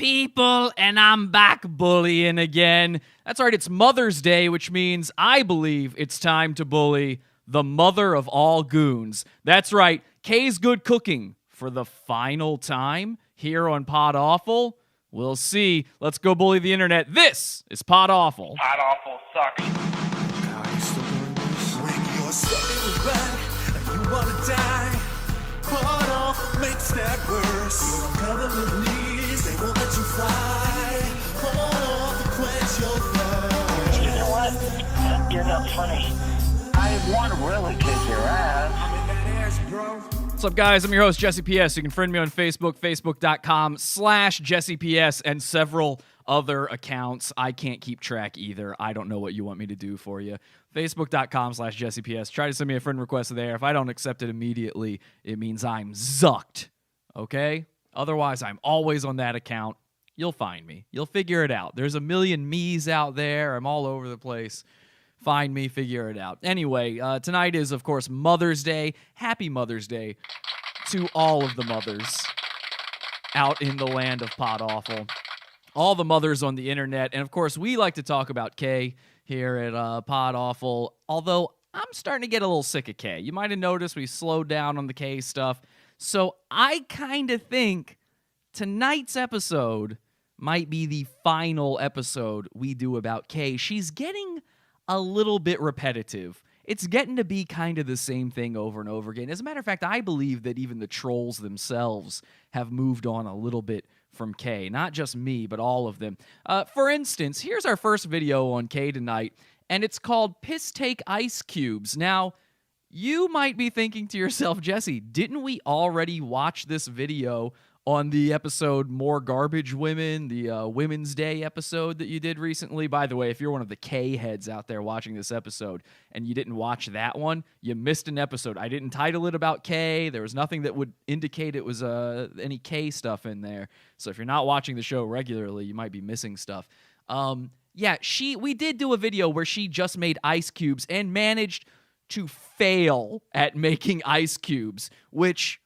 people, and I'm back bullying again. That's right, it's Mother's Day, which means I believe it's time to bully the mother of all goons. That's right, Kay's Good Cooking for the final time here on Pod Awful. We'll see. Let's go bully the internet. This is Pod Awful. Pod Awful sucks. When you're stuck back and you wanna die, Pod Awful makes that worse. You're covered with knees, they won't let you fly. Pod Awful quench your thirst. You know what? You're not funny. I want to really kick your ass. What's up, guys? I'm your host, Jesse PS. You can friend me on Facebook, facebook.com/JessePS, and several other accounts. I can't keep track either. I don't know what you want me to do for you. Facebook.com/JessePS. Try to send me a friend request there. If I don't accept it immediately, it means I'm zucked. Okay? Otherwise, I'm always on that account. You'll find me. You'll figure it out. There's a million me's out there. I'm all over the place. Find me, figure it out. Anyway, tonight is, of course, Mother's Day. Happy Mother's Day to all of the mothers out in the land of Pod Awful. All the mothers on the internet. And, of course, we like to talk about Kay here at Pod Awful, although I'm starting to get a little sick of Kay. You might have noticed we slowed down on the Kay stuff. So I kind of think tonight's episode might be the final episode we do about Kay. She's getting a little bit repetitive. It's getting to be kind of the same thing over and over again. As a matter of fact, I believe that even the trolls themselves have moved on a little bit from Kay. Not just me, but all of them. For instance, here's our first video on Kay tonight, and it's called Piss Take Ice Cubes. Now, you might be thinking to yourself, Jesse, didn't we already watch this video on the episode More Garbage Women, the Women's Day episode that you did recently? By the way, if you're one of the K heads out there watching this episode and you didn't watch that one, you missed an episode. I didn't title it about K. There was nothing that would indicate it was any K stuff in there. So if you're not watching the show regularly, you might be missing stuff. Yeah, we did do a video where she just made ice cubes and managed to fail at making ice cubes, which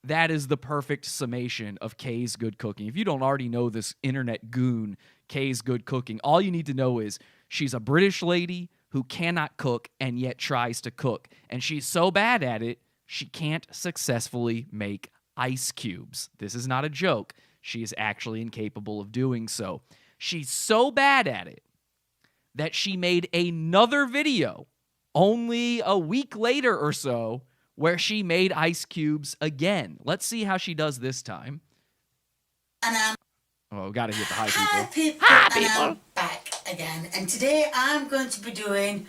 that is the perfect summation of Kay's Good Cooking. If you don't already know this internet goon, Kay's Good Cooking, all you need to know is she's a British lady who cannot cook and yet tries to cook. And she's so bad at it, she can't successfully make ice cubes. This is not a joke. She is actually incapable of doing so. She's so bad at it that she made another video only a week later or so where she made ice cubes again. Let's see how she does this time. And gotta hit the hi people. Hi, And people. I'm back again. And today I'm going to be doing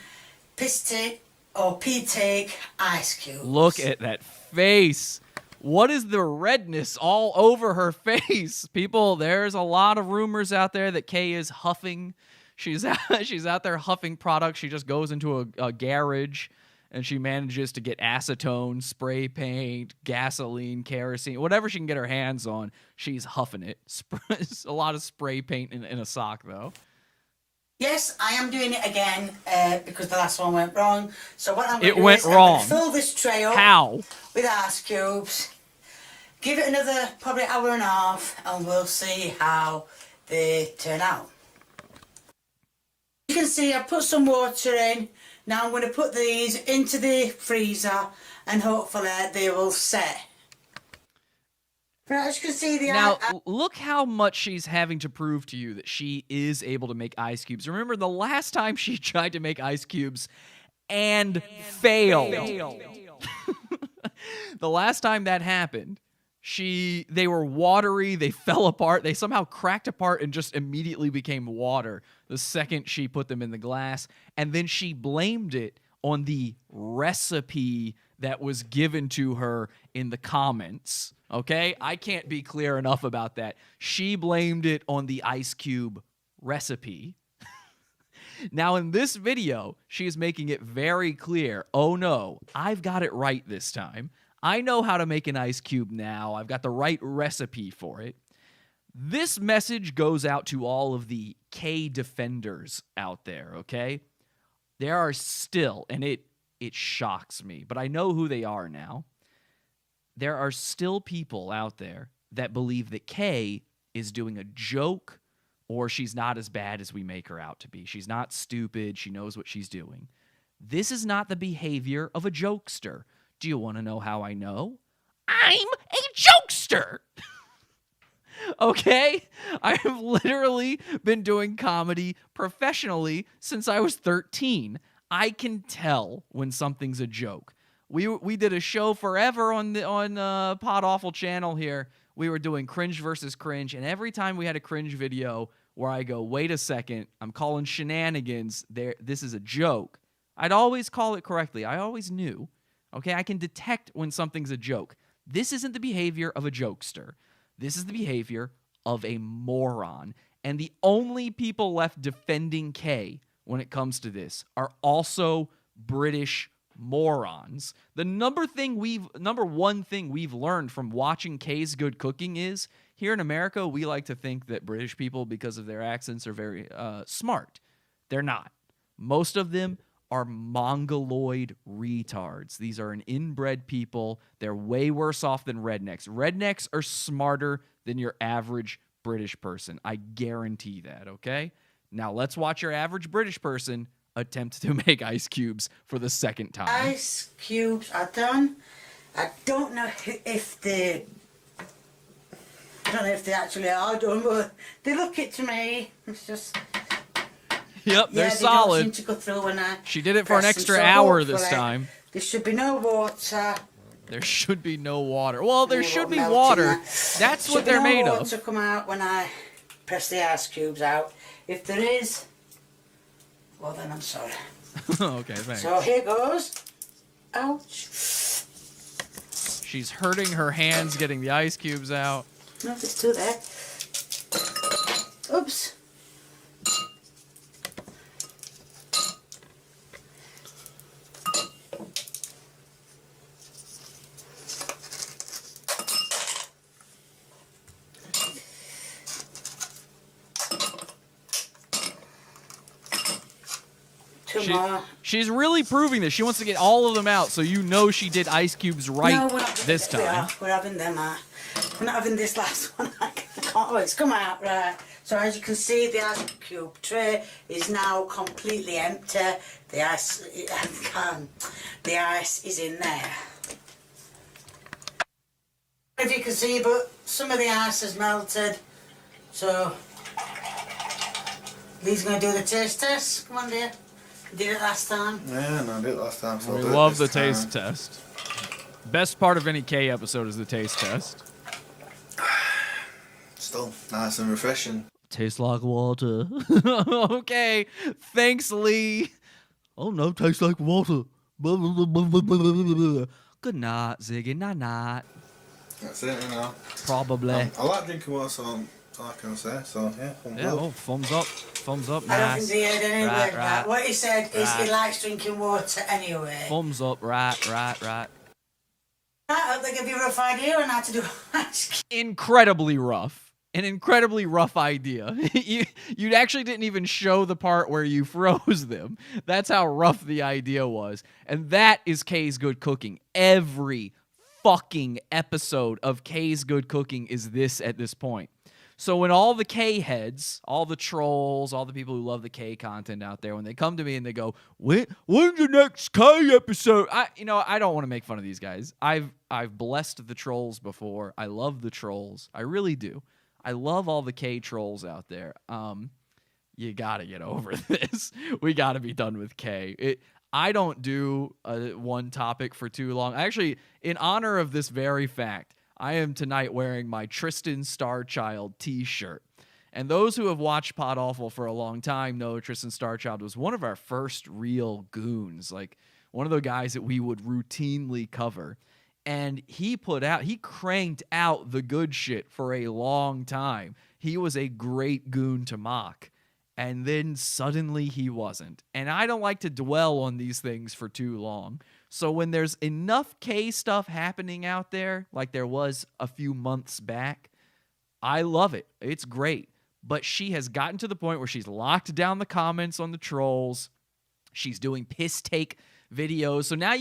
piss take or pee take ice cubes. Look at that face. What is the redness all over her face? People, there's a lot of rumors out there that Kay is huffing. She's out there huffing products. She just goes into a garage and she manages to get acetone, spray paint, gasoline, kerosene, whatever she can get her hands on, she's huffing it. A lot of spray paint in a sock, though. Yes, I am doing it again because the last one went wrong. So what I'm going It to do went is I'm going wrong. to fill this tray up How? with ice cubes. Give it another probably hour and a half and we'll see how they turn out. You can see I put some water in. Now I'm going to put these into the freezer and hopefully they will set. Now, as you can see, look how much she's having to prove to you that she is able to make ice cubes. Remember the last time she tried to make ice cubes and failed. The last time that happened, they were watery, they fell apart, they somehow cracked apart and just immediately became water the second she put them in the glass, and then she blamed it on the recipe that was given to her in the comments, okay? I can't be clear enough about that. She blamed it on the ice cube recipe. Now, in this video, she is making it very clear, oh no, I've got it right this time. I know how to make an ice cube now. I've got the right recipe for it. This message goes out to all of the K defenders out there, okay? There are still, and it shocks me, but I know who they are now. There are still people out there that believe that Kay is doing a joke, or she's not as bad as we make her out to be. She's not stupid. She knows what she's doing. This is not the behavior of a jokester. Do you want to know how I know? I'm a jokester! Okay? I have literally been doing comedy professionally since I was 13. I can tell when something's a joke. We did a show forever on podawful channel here. We were doing cringe versus cringe, and every time we had a cringe video where I go, wait a second, I'm calling shenanigans, this is a joke, I'd always call it correctly. I always knew. Okay, I can detect when something's a joke. This isn't the behavior of a jokester. This is the behavior of a moron. And the only people left defending Kay when it comes to this are also British morons. The number one thing we've learned from watching Kay's Good Cooking is, here in America, we like to think that British people, because of their accents, are very smart. They're not. Most of them are mongoloid retards. These are an inbred people. They're way worse off than rednecks. Rednecks are smarter than your average British person. I guarantee that, okay? Now let's watch your average British person attempt to make ice cubes for the second time. Ice cubes are done. I don't know if they actually are done, but they look it to me. It's just... Yep, they're they solid. don't seem to go through when I She did it for an press them, extra so hour this hopefully time. There should be no water. There should be no water. Well, there should be Melting water. that. That's Should what be they're no made water of. come out when I press the ice cubes out. If there is, well then I'm sorry. Okay, thanks. So here goes. Ouch. She's hurting her hands getting the ice cubes out. No, there's two there. Oops. She's really proving this. She wants to get all of them out, so you know she did ice cubes right No, we're not this time. We're having them. We're not having this last one. I can't. Oh, it's come out right. So as you can see, the ice cube tray is now completely empty. The ice is in there. If you can see, but some of the ice has melted. So Lee's going to do the taste test. Come on, dear. You did it last time. Yeah, no, I did it last time. So We I'll do it love the this time. taste test. Best part of any K episode is the taste test. Still nice and refreshing. Tastes like water. Okay. Thanks, Lee. Oh no, tastes like water. Good night, Ziggy. Night. That's it, you know. Probably. I like drinking water, so I can say. So yeah, Yeah, oh, thumbs up. Thumbs up, I don't nice. think he heard any Right, word that. What he said is right. he likes drinking water anyway. Thumbs up, right. I hope they give you a rough idea on how to do ice Incredibly rough. An incredibly rough idea. You actually didn't even show the part where you froze them. That's how rough the idea was. And that is Kay's Good Cooking. Every fucking episode of Kay's Good Cooking is this at this point. So when all the K heads, all the trolls, all the people who love the K content out there, when they come to me and they go, when's the next K episode? I don't want to make fun of these guys. I've blessed the trolls before. I love the trolls. I really do. I love all the K trolls out there. You gotta get over this. We gotta be done with K. I don't do one topic for too long. Actually, in honor of this very fact, I am tonight wearing my Tristan Starchild t-shirt. And those who have watched Podawful for a long time know Tristan Starchild was one of our first real goons, like one of the guys that we would routinely cover. And he cranked out the good shit for a long time. He was a great goon to mock. And then suddenly he wasn't. And I don't like to dwell on these things for too long. So when there's enough K stuff happening out there, like there was a few months back, I love it. It's great. But she has gotten to the point where she's locked down the comments on the trolls. She's doing piss take videos. So now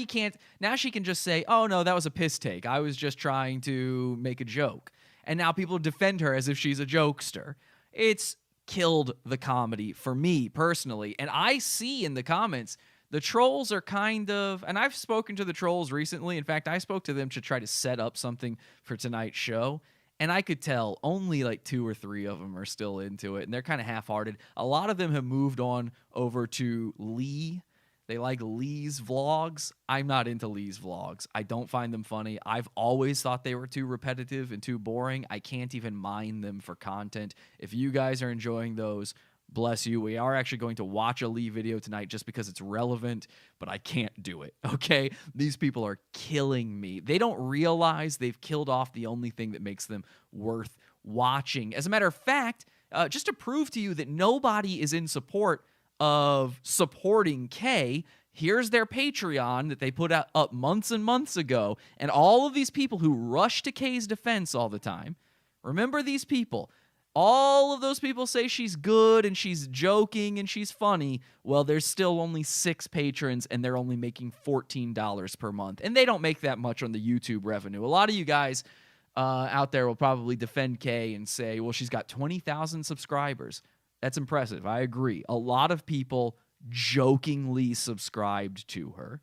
she can just say, oh no, that was a piss take. I was just trying to make a joke. and now people defend her as if she's a jokester. It's killed the comedy for me personally. And I see in the comments, the trolls are kind of, and I've spoken to the trolls recently. In fact, I spoke to them to try to set up something for tonight's show. And I could tell only like 2 or 3 of them are still into it. And they're kind of half-hearted. A lot of them have moved on over to Lee. They like Lee's vlogs. I'm not into Lee's vlogs. I don't find them funny. I've always thought they were too repetitive and too boring. I can't even mine them for content. If you guys are enjoying those, bless you. We are actually going to watch a Lee video tonight just because it's relevant, but I can't do it, okay? These people are killing me. They don't realize they've killed off the only thing that makes them worth watching. As a matter of fact, just to prove to you that nobody is in support of supporting Kay, here's their Patreon that they put up months and months ago, and all of these people who rush to Kay's defense all the time, remember these people. All of those people say she's good and she's joking and she's funny. Well, there's still only 6 patrons and they're only making $14 per month. And they don't make that much on the YouTube revenue. A lot of you guys out there will probably defend Kay and say, well, she's got 20,000 subscribers. That's impressive. I agree. A lot of people jokingly subscribed to her.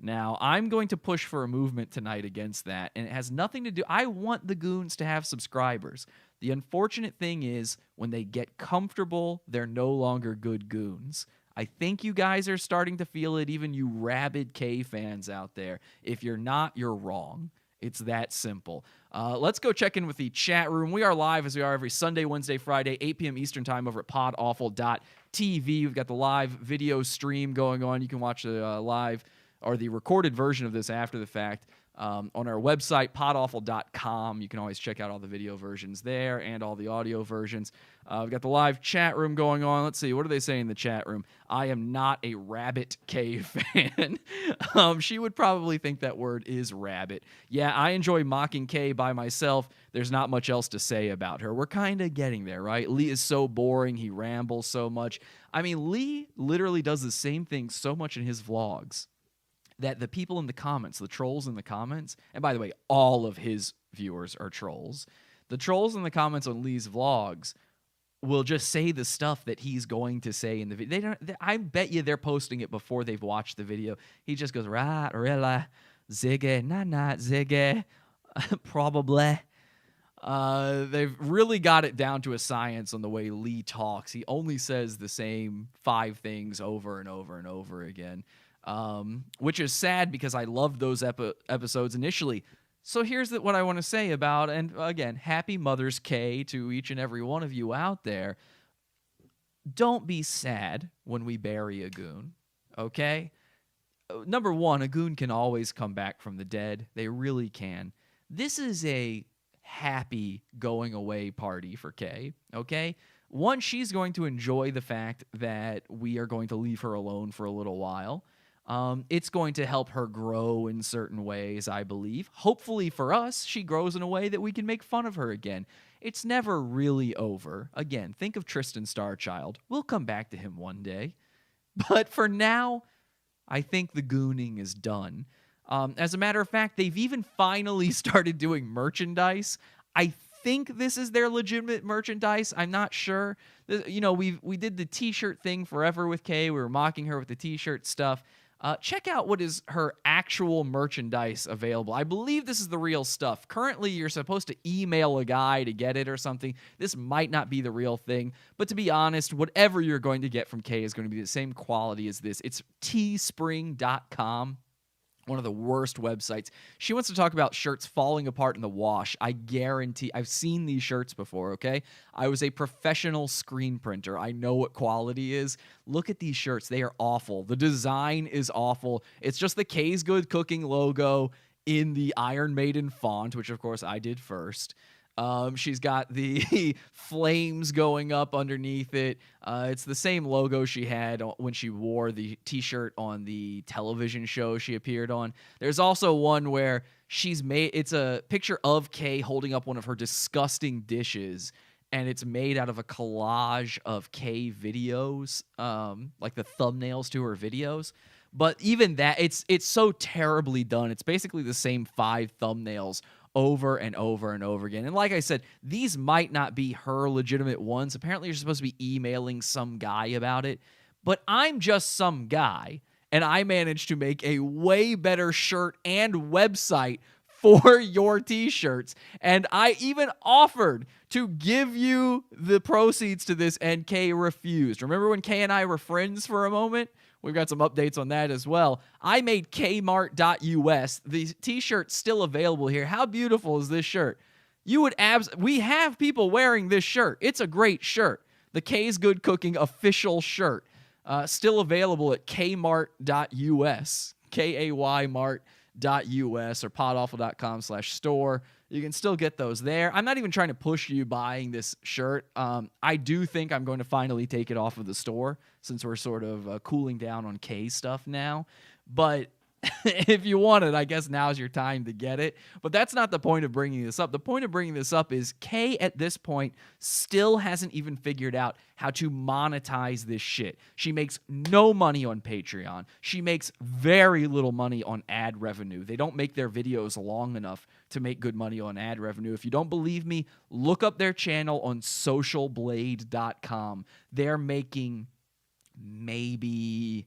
Now, I'm going to push for a movement tonight against that, and it has nothing to do... I want the goons to have subscribers. The unfortunate thing is, when they get comfortable, they're no longer good goons. I think you guys are starting to feel it, even you rabid K fans out there. If you're not, you're wrong. It's that simple. Let's go check in with the chat room. We are live, as we are every Sunday, Wednesday, Friday, 8 p.m. Eastern Time over at podawful.tv. We've got the live video stream going on. You can watch the live... or the recorded version of this after the fact on our website, podawful.com. You can always check out all the video versions there and all the audio versions. We've got the live chat room going on. Let's see, what do they say in the chat room? I am not a rabbit cave fan. She would probably think that word is rabbit. Yeah, I enjoy mocking Kay by myself. There's not much else to say about her. We're kind of getting there, right? Lee is so boring. He rambles so much. I mean, Lee literally does the same thing so much in his vlogs that the people in the comments, the trolls in the comments, and by the way, all of his viewers are trolls. The trolls in the comments on Lee's vlogs will just say the stuff that he's going to say in the video. I bet you they're posting it before they've watched the video. He just goes, right, really, ziggy, not ziggy, probably. They've really got it down to a science on the way Lee talks. He only says the same 5 things over and over and over again. Which is sad because I loved those episodes initially. So here's what I want to say about, and again, happy Mother's Day to each and every one of you out there. Don't be sad when we bury a goon, okay? Number one, a goon can always come back from the dead. They really can. This is a happy going away party for Kay, okay? One, she's going to enjoy the fact that we are going to leave her alone for a little while. It's going to help her grow in certain ways, I believe. Hopefully for us, she grows in a way that we can make fun of her again. It's never really over. Again, think of Tristan Starchild. We'll come back to him one day. But for now, I think the gooning is done. As a matter of fact, they've even finally started doing merchandise. I think this is their legitimate merchandise. I'm not sure. You know, we did the t-shirt thing forever with Kay. We were mocking her with the t-shirt stuff. Check out what is her actual merchandise available. I believe this is the real stuff. Currently, you're supposed to email a guy to get it or something. This might not be the real thing. But to be honest, whatever you're going to get from Kay is going to be the same quality as this. It's teespring.com. One of the worst websites. She wants to talk about shirts falling apart in the wash. I guarantee, I've seen these shirts before, okay? I was a professional screen printer. I know what quality is. Look at these shirts. They are awful. The design is awful. It's just the Kay's Good Cooking logo in the Iron Maiden font, which of course I did first. She's got the flames going up underneath it. It's the same logo she had when she wore the t-shirt on the television show she appeared on. There's also one where it's a picture of Kay holding up one of her disgusting dishes, and it's made out of a collage of Kay videos, like the thumbnails to her videos. But even that, it's so terribly done. It's basically the same 5 thumbnails over and over and over again. And like I said, these might not be her legitimate ones. Apparently, you're supposed to be emailing some guy about it. But I'm just some guy, and I managed to make a way better shirt and website for your t-shirts. And I even offered to give you the proceeds to this, and Kay refused. Remember when Kay and I were friends for a moment? We've got some updates on that as well. I made kmart.us. The t-shirt's still available here. How beautiful is this shirt? We have people wearing this shirt. It's a great shirt. The Kay's Good Cooking official shirt. Still available at kmart.us. KAYmart.us or podawful.com/store. You can still get those there. I'm not even trying to push you buying this shirt. I do think I'm going to finally take it off of the store since we're sort of cooling down on K stuff now. But if you want it, I guess now's your time to get it. But that's not the point of bringing this up. The point of bringing this up is Kay at this point still hasn't even figured out how to monetize this shit. She makes no money on Patreon. She makes very little money on ad revenue. They don't make their videos long enough to make good money on ad revenue. If you don't believe me, look up their channel on socialblade.com. They're making maybe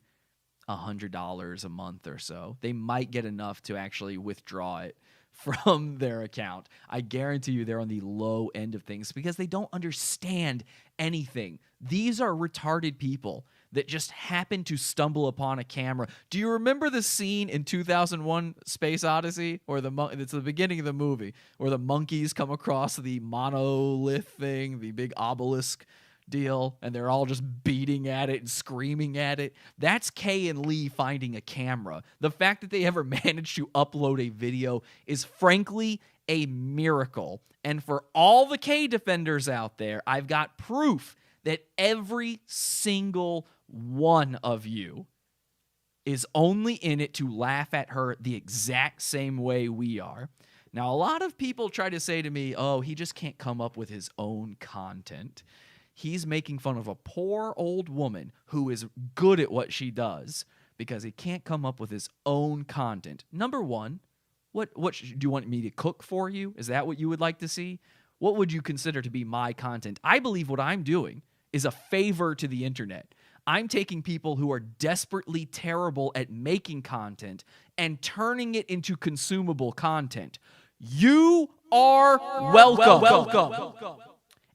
$100 a month or so. They might get enough to actually withdraw it from their account. I guarantee you they're on the low end of things because they don't understand anything. These are retarded people that just happen to stumble upon a camera. Do you remember the scene in 2001 Space Odyssey where it's the beginning of the movie where the monkeys come across the monolith thing, the big obelisk deal, and they're all just beating at it and screaming at it? That's Kay and Lee finding a camera. The fact that they ever managed to upload a video is frankly a miracle. And for all the Kay defenders out there, I've got proof that every single one of you is only in it to laugh at her the exact same way we are. Now, a lot of people try to say to me, oh, he just can't come up with his own content. He's making fun of a poor old woman who is good at what she does because he can't come up with his own content. Number one, what do you want me to cook for you? Is that what you would like to see? What would you consider to be my content? I believe what I'm doing is a favor to the internet. I'm taking people who are desperately terrible at making content and turning it into consumable content. You are welcome.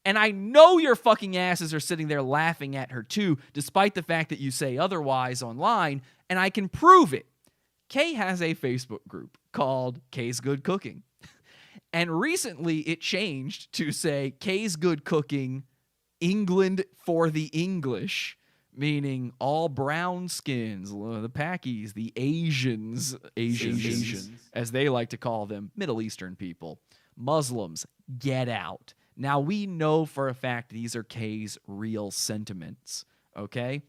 And I know your fucking asses are sitting there laughing at her too, despite the fact that you say otherwise online, and I can prove it. Kay has a Facebook group called Kay's Good Cooking. And recently it changed to say Kay's Good Cooking, England for the English, meaning all brown skins, the Pakis, the Asians, as they like to call them, Middle Eastern people, Muslims, get out. Now, we know for a fact these are Kay's real sentiments, okay?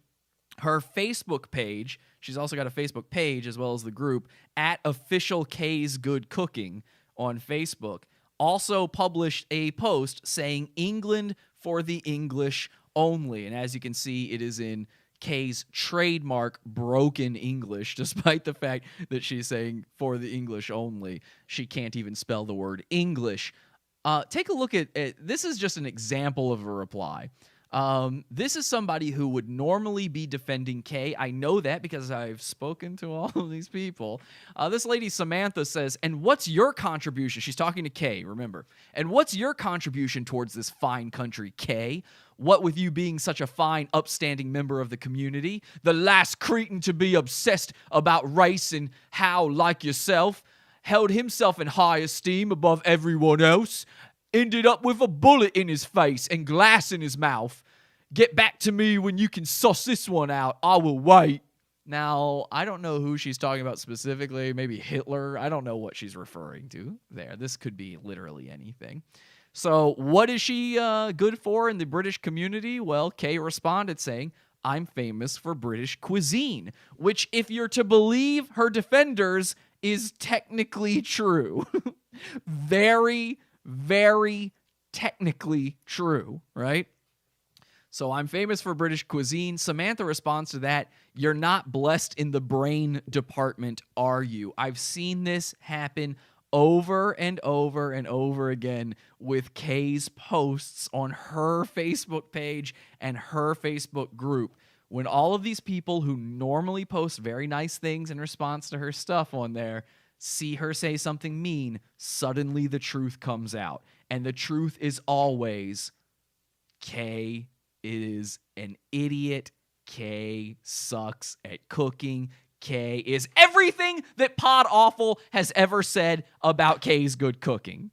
Her Facebook page, she's also got a Facebook page as well as the group, at Official Kay's Good Cooking on Facebook, also published a post saying England for the English only. And as you can see, it is in Kay's trademark broken English, despite the fact that she's saying for the English only. She can't even spell the word English. Take a look at this is just an example of a reply. This is somebody who would normally be defending Kay. I know that because I've spoken to all of these people. This lady, Samantha, says, and what's your contribution? She's talking to Kay, remember. And what's your contribution towards this fine country, Kay? What with you being such a fine, upstanding member of the community, the last cretin to be obsessed about race and how, like yourself, held himself in high esteem above everyone else, ended up with a bullet in his face and glass in his mouth. Get back to me when you can suss this one out. I will wait. Now, I don't know who she's talking about specifically. Maybe Hitler. I don't know what she's referring to there. This could be literally anything. So what is she good for in the British community? Well, Kay responded saying, I'm famous for British cuisine, which, if you're to believe her defenders, is technically true. Very, very technically true, right? So I'm famous for British cuisine. Samantha responds to that, you're not blessed in the brain department, are you? I've seen this happen over and over and over again with Kay's posts on her Facebook page and her Facebook group. When all of these people who normally post very nice things in response to her stuff on there see her say something mean, suddenly the truth comes out. And the truth is always, Kay is an idiot. Kay sucks at cooking. Kay is everything that Pod Awful has ever said about Kay's good cooking.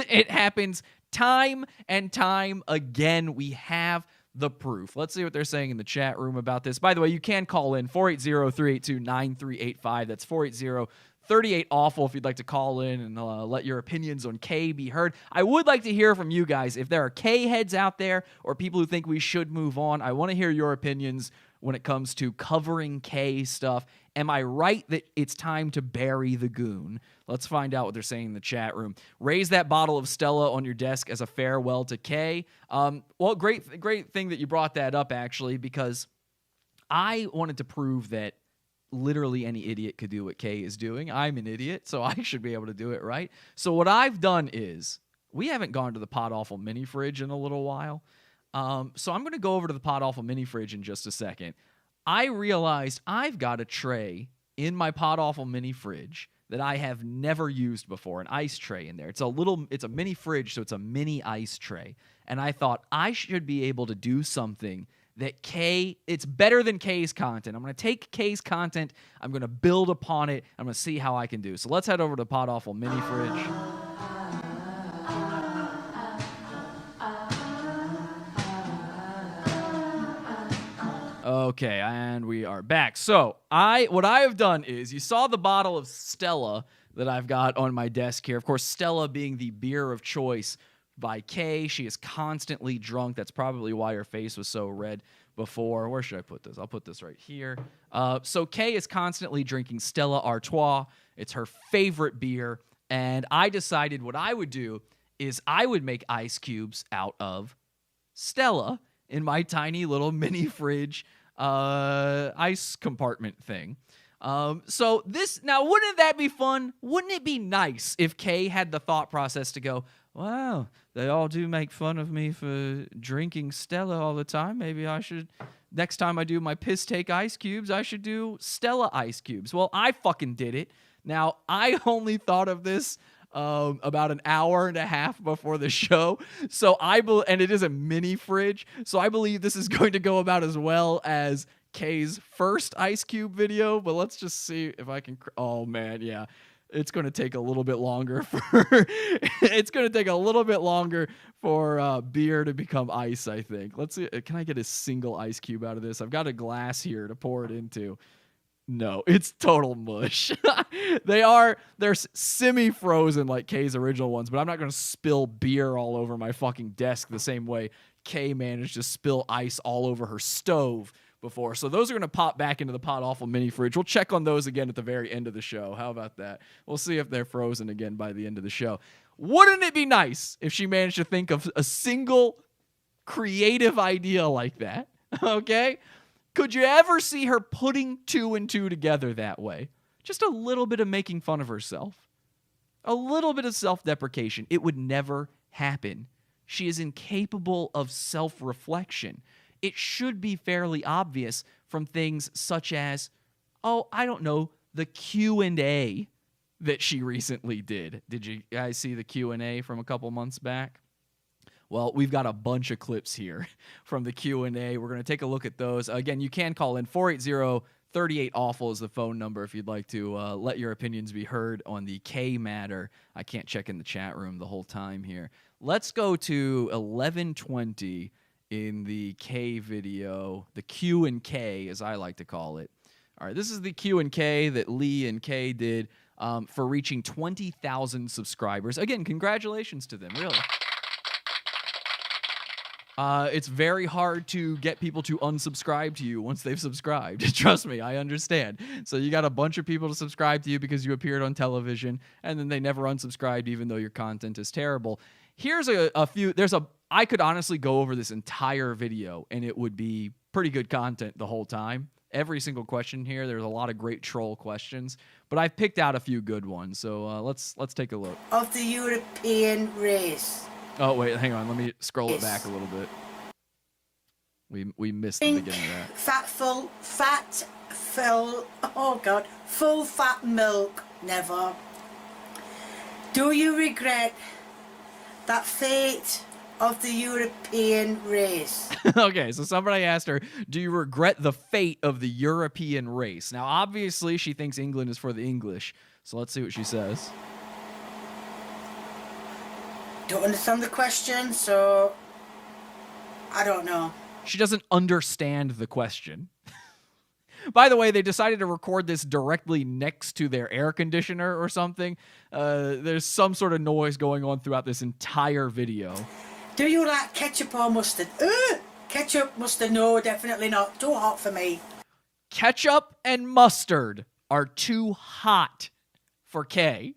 It happens time and time again. We have the proof. Let's see what they're saying in the chat room about this. By the way, you can call in 480-382-9385. That's 480-38-AWFUL if you'd like to call in and let your opinions on Kay be heard. I would like to hear from you guys. If there are Kay heads out there or people who think we should move on, I want to hear your opinions when it comes to covering Kay stuff. Am I right that it's time to bury the goon? Let's find out what they're saying in the chat room. Raise that bottle of Stella on your desk as a farewell to Kay. Well, great thing that you brought that up, actually, because I wanted to prove that literally any idiot could do what Kay is doing. I'm an idiot, so I should be able to do it, right? So what I've done is, we haven't gone to the Pod Awful mini fridge in a little while. So I'm going to go over to the Pod Awful mini fridge in just a second. I realized I've got a tray in my Pod Awful mini fridge that I have never used before, an ice tray in there. It's a mini fridge, so it's a mini ice tray. And I thought I should be able to do something that it's better than Kay's content. I'm going to take Kay's content, I'm going to build upon it, I'm going to see how I can do. So let's head over to the Pod Awful mini fridge. Okay, and we are back. So, what I have done is, you saw the bottle of Stella that I've got on my desk here. Of course, Stella being the beer of choice by Kay. She is constantly drunk. That's probably why her face was so red before. Where should I put this? I'll put this right here. So Kay is constantly drinking Stella Artois. It's her favorite beer. And I decided what I would do is I would make ice cubes out of Stella in my tiny little mini fridge ice compartment thing. So this, now wouldn't that be fun? Wouldn't it be nice if Kay had the thought process to go, wow, they all do make fun of me for drinking Stella all the time. Maybe I should, next time I do my piss take ice cubes, I should do Stella ice cubes. Well, I fucking did it. Now, I only thought of this about an hour and a half before the show. So and it is a mini fridge. So I believe this is going to go about as well as Kay's first ice cube video. But let's just see if I can. Oh man, yeah. It's going to take a little bit longer for beer to become ice, I think. Let's see. Can I get a single ice cube out of this? I've got a glass here to pour it into. No, it's total mush. They're semi-frozen like Kay's original ones, but I'm not going to spill beer all over my fucking desk the same way Kay managed to spill ice all over her stove before. So those are going to pop back into the Pod Awful mini fridge. We'll check on those again at the very end of the show. How about that? We'll see if they're frozen again by the end of the show. Wouldn't it be nice if she managed to think of a single creative idea like that? Okay? Could you ever see her putting two and two together that way? Just a little bit of making fun of herself. A little bit of self-deprecation. It would never happen. She is incapable of self-reflection. It should be fairly obvious from things such as, oh, I don't know, the Q&A that she recently did. Did you guys see the Q&A from a couple months back? Well, we've got a bunch of clips here from the Q&A. We're going to take a look at those. Again, you can call in 480-38-AWFUL is the phone number if you'd like to let your opinions be heard on the K matter. I can't check in the chat room the whole time here. Let's go to 11:20 in the K video, the Q and K as I like to call it. All right, this is the Q and K that Lee and Kay did for reaching 20,000 subscribers. Again, congratulations to them, really. It's very hard to get people to unsubscribe to you once they've subscribed. Trust me, I understand. So you got a bunch of people to subscribe to you because you appeared on television, and then they never unsubscribed even though your content is terrible. Here's a few. I could honestly go over this entire video, and it would be pretty good content the whole time. Every single question here, there's a lot of great troll questions. but I've picked out a few good ones. So let's take a look. Of the European race. Oh wait, hang on. Let me scroll it back a little bit. We missed the beginning of that. Full fat milk, never. Do you regret that fate of the European race? Okay, so somebody asked her, do you regret the fate of the European race? Now, obviously, she thinks England is for the English, so let's see what she says. Don't understand the question, so I don't know. She doesn't understand the question. By the way, they decided to record this directly next to their air conditioner or something. There's some sort of noise going on throughout this entire video. Do you like ketchup or mustard? Ketchup, mustard, no, definitely not. Too hot for me. Ketchup and mustard are too hot for Kay.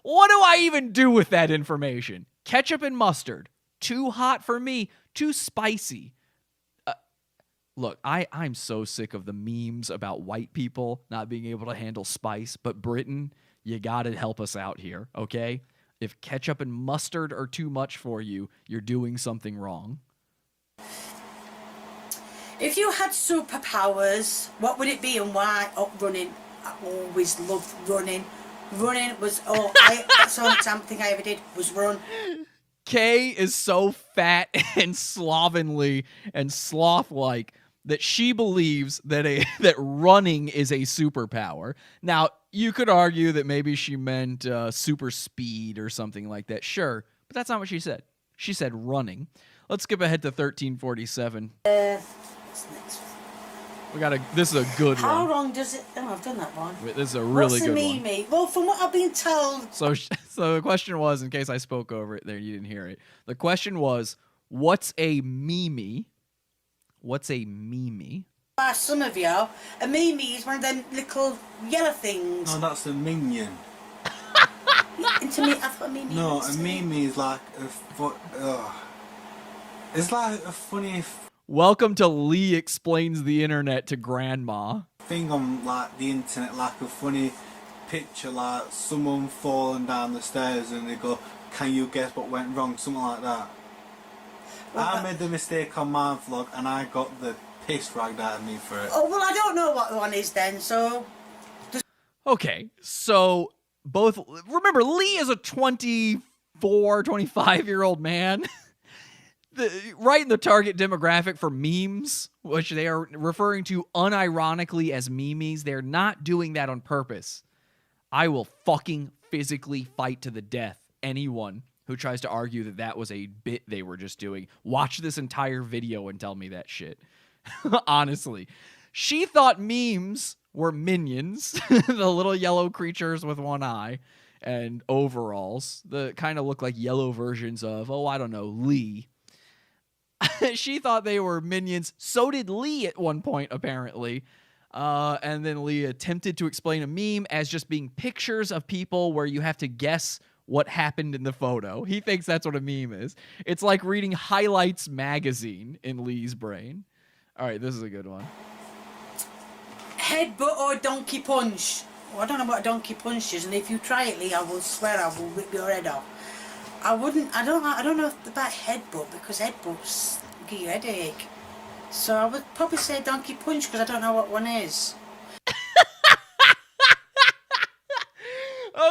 What do I even do with that information? Ketchup and mustard, too hot for me, too spicy. Look, I'm so sick of the memes about white people not being able to handle spice, but Britain, you gotta help us out here, okay? If ketchup and mustard are too much for you, you're doing something wrong. If you had superpowers, what would it be and why? Oh, running. I always loved running. Running was, that's the only thing I ever did was run. Kay is so fat and slovenly and sloth-like that she believes that running is a superpower. Now, you could argue that maybe she meant super speed or something like that. Sure, but that's not what she said. She said running. Let's skip ahead to 1347. What's next? This is a good one. How long does it? Oh, I've done that one. This is a really good one. What's a meme? Well, from what I've been told. So the question was, in case I spoke over it there, you didn't hear it. The question was, what's a meme? What's a meme? By some of you, a meme is one of them little yellow things. No, that's a minion. Into me, I thought a meme. No, a meme is like it's like a funny Welcome to Lee Explains the Internet to Grandma. thing on like the internet, like a funny picture, like someone falling down the stairs and they go, "Can you guess what went wrong?" Something like that. I made the mistake on my vlog and I got the piss ragged out of me for it. Oh, well, I don't know what the one is then, so. Okay, so remember, Lee is a 24, 25-year-old man. Right in the target demographic for memes, which they are referring to unironically as memes. They're not doing that on purpose. I will fucking physically fight to the death anyone who tries to argue that that was a bit they were just doing. Watch this entire video and tell me that shit. Honestly. She thought memes were minions, the little yellow creatures with one eye and overalls that kind of look like yellow versions of, I don't know, Lee. She thought they were minions. So did Lee at one point, apparently. And then Lee attempted to explain a meme as just being pictures of people where you have to guess what happened in the photo. He thinks that's what a meme is. It's like reading Highlights magazine in Lee's brain. All right, this is a good one. Headbutt or donkey punch? Well, I don't know what a donkey punch is, and if you try it, Lee, I will swear I will rip your head off. I don't know about headbutt, because headbutts give you a headache. So I would probably say donkey punch, because I don't know what one is.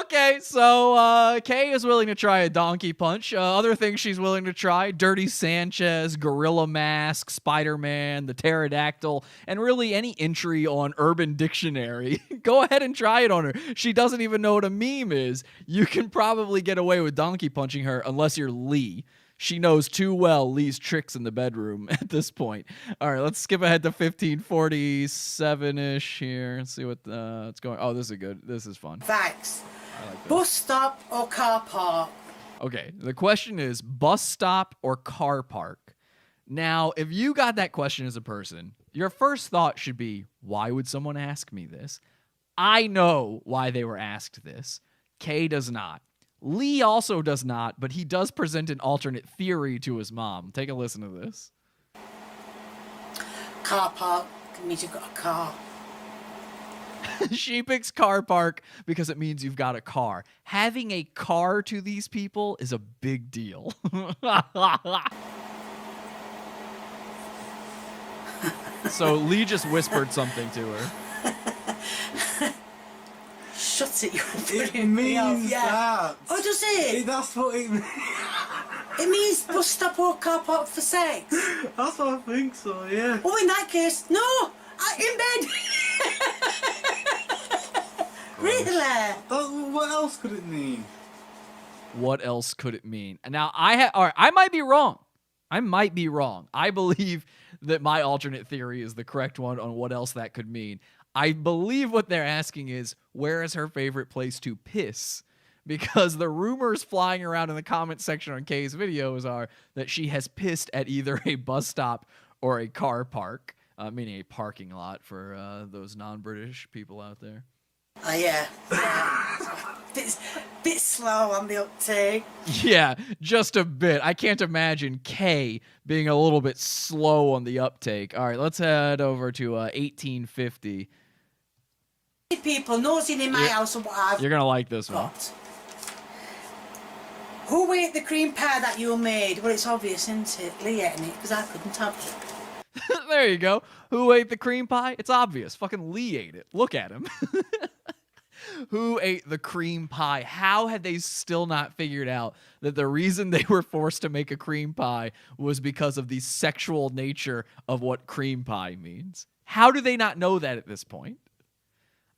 Okay, so Kay is willing to try a donkey punch. Other things she's willing to try: Dirty Sanchez, Gorilla Mask, Spider-Man, the Pterodactyl, and really any entry on Urban Dictionary. Go ahead and try it on her. She doesn't even know what a meme is. You can probably get away with donkey punching her unless you're Lee. She knows too well Lee's tricks in the bedroom at this point. All right, let's skip ahead to 1547-ish here and see what's going. Oh, this is good. This is fun. Facts. I like this. Bus stop or car park? Okay, the question is bus stop or car park. Now, if you got that question as a person, your first thought should be, why would someone ask me this? I know why they were asked this. Kay does not. Lee also does not, but he does present an alternate theory to his mom. Take a listen to this. Car park means you've got a car. She picks car park because it means you've got a car. Having a car to these people is a big deal. So Lee just whispered something to her. Shut it, you're It putting me off. means Yeah. that. Oh, does it? That's what it means. It means bus stop or car park for sex. That's what I think so, yeah. Oh, in that case, no, in bed. Really? What else could it mean? What else could it mean? Now, all right, I might be wrong. I believe that my alternate theory is the correct one on what else that could mean. I believe what they're asking is, where is her favorite place to piss? Because the rumors flying around in the comment section on Kay's videos are that she has pissed at either a bus stop or a car park, meaning a parking lot for those non-British people out there. Oh, yeah. Bit slow on the uptake. Yeah, just a bit. I can't imagine Kay being a little bit slow on the uptake. All right, let's head over to 1850. People nosing in my house and what I've You're going to like this one. got. Who ate the cream pie that you made? Well, it's obvious, isn't it? Lee ate it, because I couldn't have it. There you go. Who ate the cream pie? It's obvious. Fucking Lee ate it. Look at him. Who ate the cream pie? How had they still not figured out that the reason they were forced to make a cream pie was because of the sexual nature of what cream pie means? How do they not know that at this point?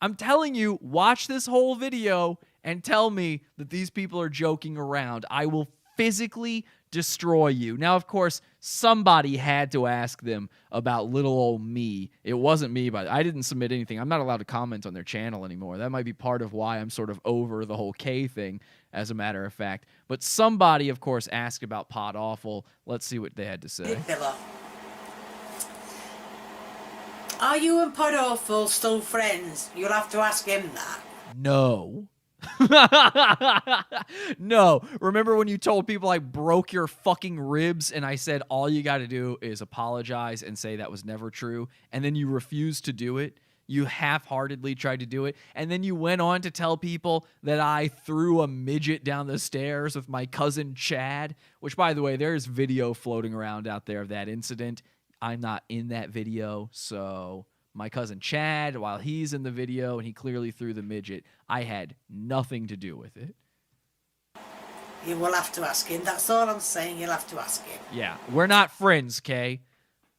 I'm telling you, watch this whole video and tell me that these people are joking around. I will physically destroy you. Now, of course, somebody had to ask them about little old me. It wasn't me, but I didn't submit anything. I'm not allowed to comment on their channel anymore. That might be part of why I'm sort of over the whole K thing, as a matter of fact. But somebody, of course, asked about Podawful. Let's see what they had to say. Villa. Are you and Podawful still friends? You'll have to ask him that. No. No. Remember when you told people I broke your fucking ribs and I said all you got to do is apologize and say that was never true, and then you refused to do it? You half-heartedly tried to do it, and then you went on to tell people that I threw a midget down the stairs with my cousin Chad, which, by the way, there's video floating around out there of that incident. I'm not in that video, so my cousin Chad, while he's in the video and he clearly threw the midget, I had nothing to do with it. You will have to ask him. That's all I'm saying. You'll have to ask him. Yeah, we're not friends, Kay.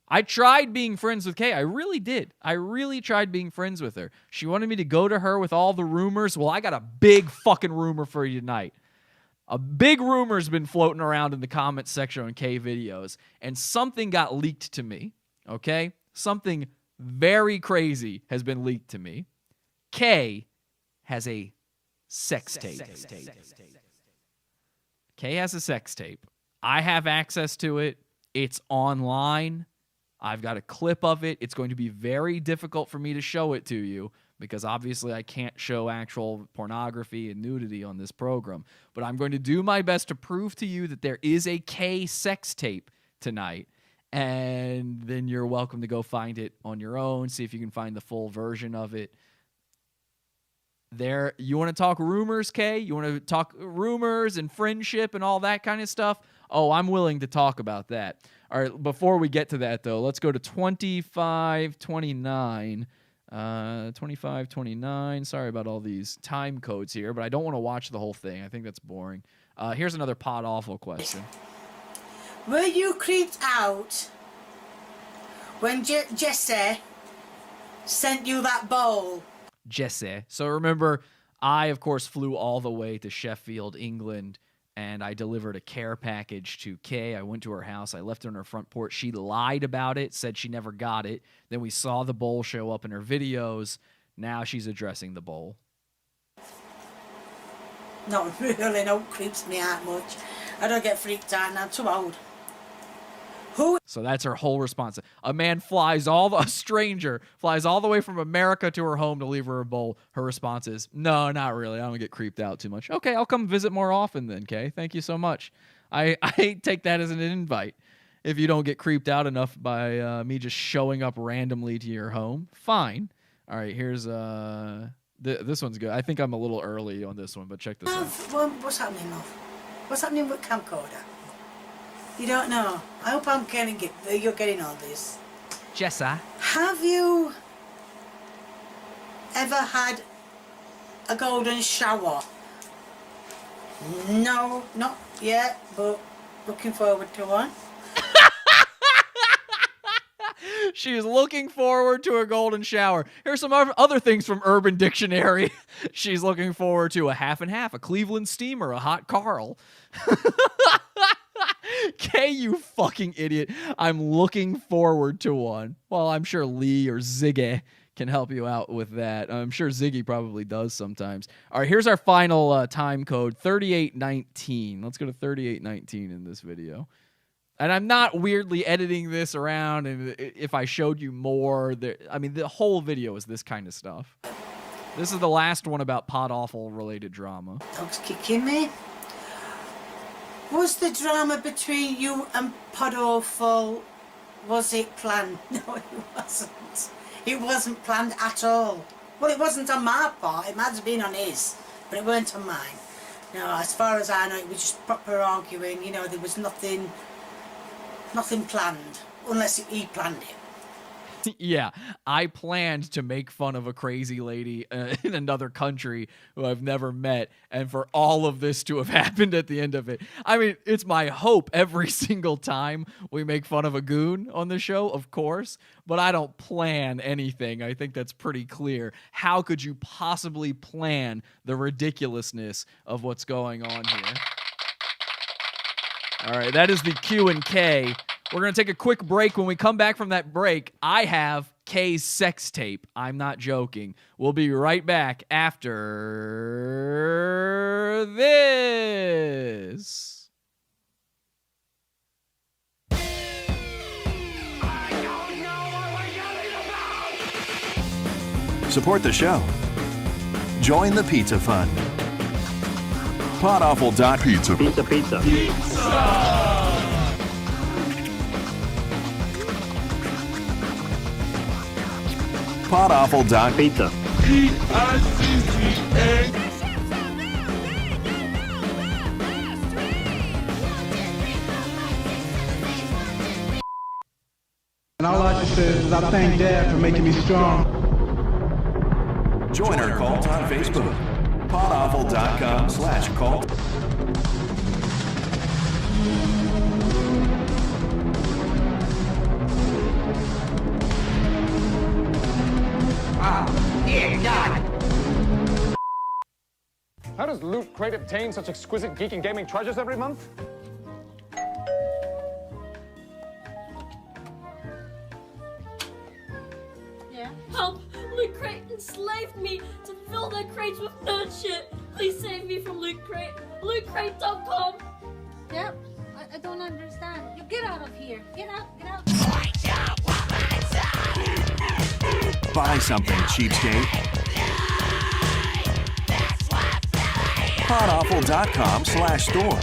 I tried being friends with Kay. I really did. I really tried being friends with her. She wanted me to go to her with all the rumors. Well, I got a big fucking rumor for you tonight. A big rumor's been floating around in the comments section on K videos, and something got leaked to me, okay? Something very crazy has been leaked to me. K has a sex tape. K has a sex tape. I have access to it. It's online. I've got a clip of it. It's going to be very difficult for me to show it to you because obviously I can't show actual pornography and nudity on this program. But I'm going to do my best to prove to you that there is a K sex tape tonight. And then you're welcome to go find it on your own, see if you can find the full version of it. There, you want to talk rumors, Kay? You want to talk rumors and friendship and all that kind of stuff? Oh, I'm willing to talk about that. All right, before we get to that, though, let's go to 2529. 2529. Sorry about all these time codes here, but I don't want to watch the whole thing. I think that's boring. Here's another Podawful question. Were you creeped out when Jesse sent you that bowl? Jesse. So remember, I, of course, flew all the way to Sheffield, England, and I delivered a care package to Kay. I went to her house. I left it on her front porch. She lied about it, said she never got it. Then we saw the bowl show up in her videos. Now she's addressing the bowl. Not really, no, creeps me out much. I don't get freaked out now, I'm too old. So that's her whole response. A stranger flies all the way from America to her home to leave her a bowl. Her response is, no, not really. I don't get creeped out too much. Okay, I'll come visit more often then, Kay. Thank you so much. I take that as an invite. If you don't get creeped out enough by me just showing up randomly to your home, fine. All right, here's this one's good. I think I'm a little early on this one, but check this out. Well, what's happening, love? What's happening with camcorder? You don't know. I hope you're getting all this. Jessa. Have you ever had a golden shower? No, not yet, but looking forward to one. She's looking forward to a golden shower. Here's some other things from Urban Dictionary. She's looking forward to a half and half, a Cleveland steamer, a hot Carl. Kay, you fucking idiot. I'm looking forward to one. Well, I'm sure Lee or Ziggy can help you out with that. I'm sure Ziggy probably does sometimes. All right, here's our final time code, 3819. Let's go to 3819 in this video. And I'm not weirdly editing this around, and if I showed you more, I mean, the whole video is this kind of stuff. This is the last one about pod-awful related drama. Dog's kicking me. Was the drama between you and podawful, was it planned? No, it wasn't. It wasn't planned at all. Well, it wasn't on my part. It might have been on his, but it weren't on mine. No, as far as I know, it was just proper arguing. You know, there was nothing planned, unless he planned it. Yeah, I planned to make fun of a crazy lady in another country who I've never met, and for all of this to have happened at the end of it. I mean, it's my hope every single time we make fun of a goon on the show, of course, but I don't plan anything. I think that's pretty clear. How could you possibly plan the ridiculousness of what's going on here? All right, that is the Q and K. We're going to take a quick break. When we come back from that break, I have Kay's sex tape. I'm not joking. We'll be right back after this. Support the show. Join the Pizza Fund. Podawful.pizza. Pizza. Podawful.pizza. And all I just said is I thank Dad for making me strong. Join our cult on Facebook. Podawful.com/cult. How does Loot Crate obtain such exquisite geek and gaming treasures every month? Yeah. Help! Loot Crate enslaved me to fill their crates with nerd shit. Please save me from Loot Crate. LootCrate.com. Yep. I don't understand. You get out of here. Get out. Buy something, cheapskate. Podawful.com/store.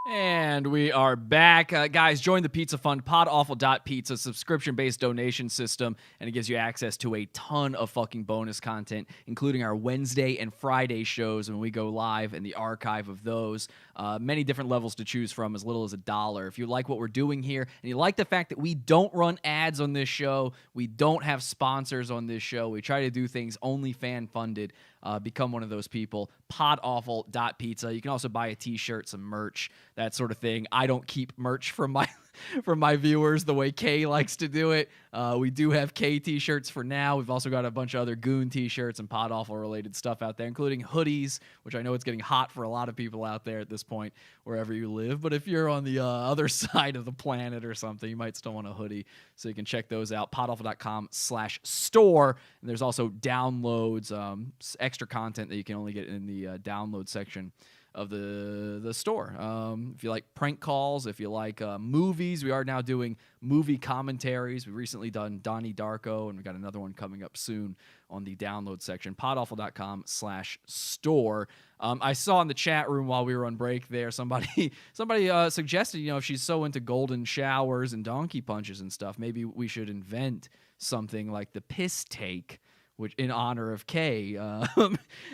And we are back. Guys, join the Pizza Fund, podawful.pizza, subscription-based donation system, and it gives you access to a ton of fucking bonus content, including our Wednesday and Friday shows when we go live and the archive of those. Many different levels to choose from, as little as $1. If you like what we're doing here, and you like the fact that we don't run ads on this show, we don't have sponsors on this show, we try to do things only fan-funded, become one of those people. Podawful.pizza. You can also buy a t-shirt, some merch, that sort of thing. I don't keep merch from my viewers the way Kay likes to do it. We do have Kay t-shirts for now. We've also got a bunch of other Goon t-shirts and Pod Awful related stuff out there, including hoodies, which I know it's getting hot for a lot of people out there at this point, wherever you live. But if you're on the other side of the planet or something, you might still want a hoodie. So you can check those out, podawful.com/store. And there's also downloads, extra content that you can only get in the download section of the store. If you like prank calls, if you like movies, we are now doing movie commentaries. We've recently done Donnie Darko, and we got another one coming up soon on the download section, podawful.com/store. I saw in the chat room while we were on break there, somebody suggested, if she's so into golden showers and donkey punches and stuff, maybe we should invent something like the piss take, which in honor of Kay.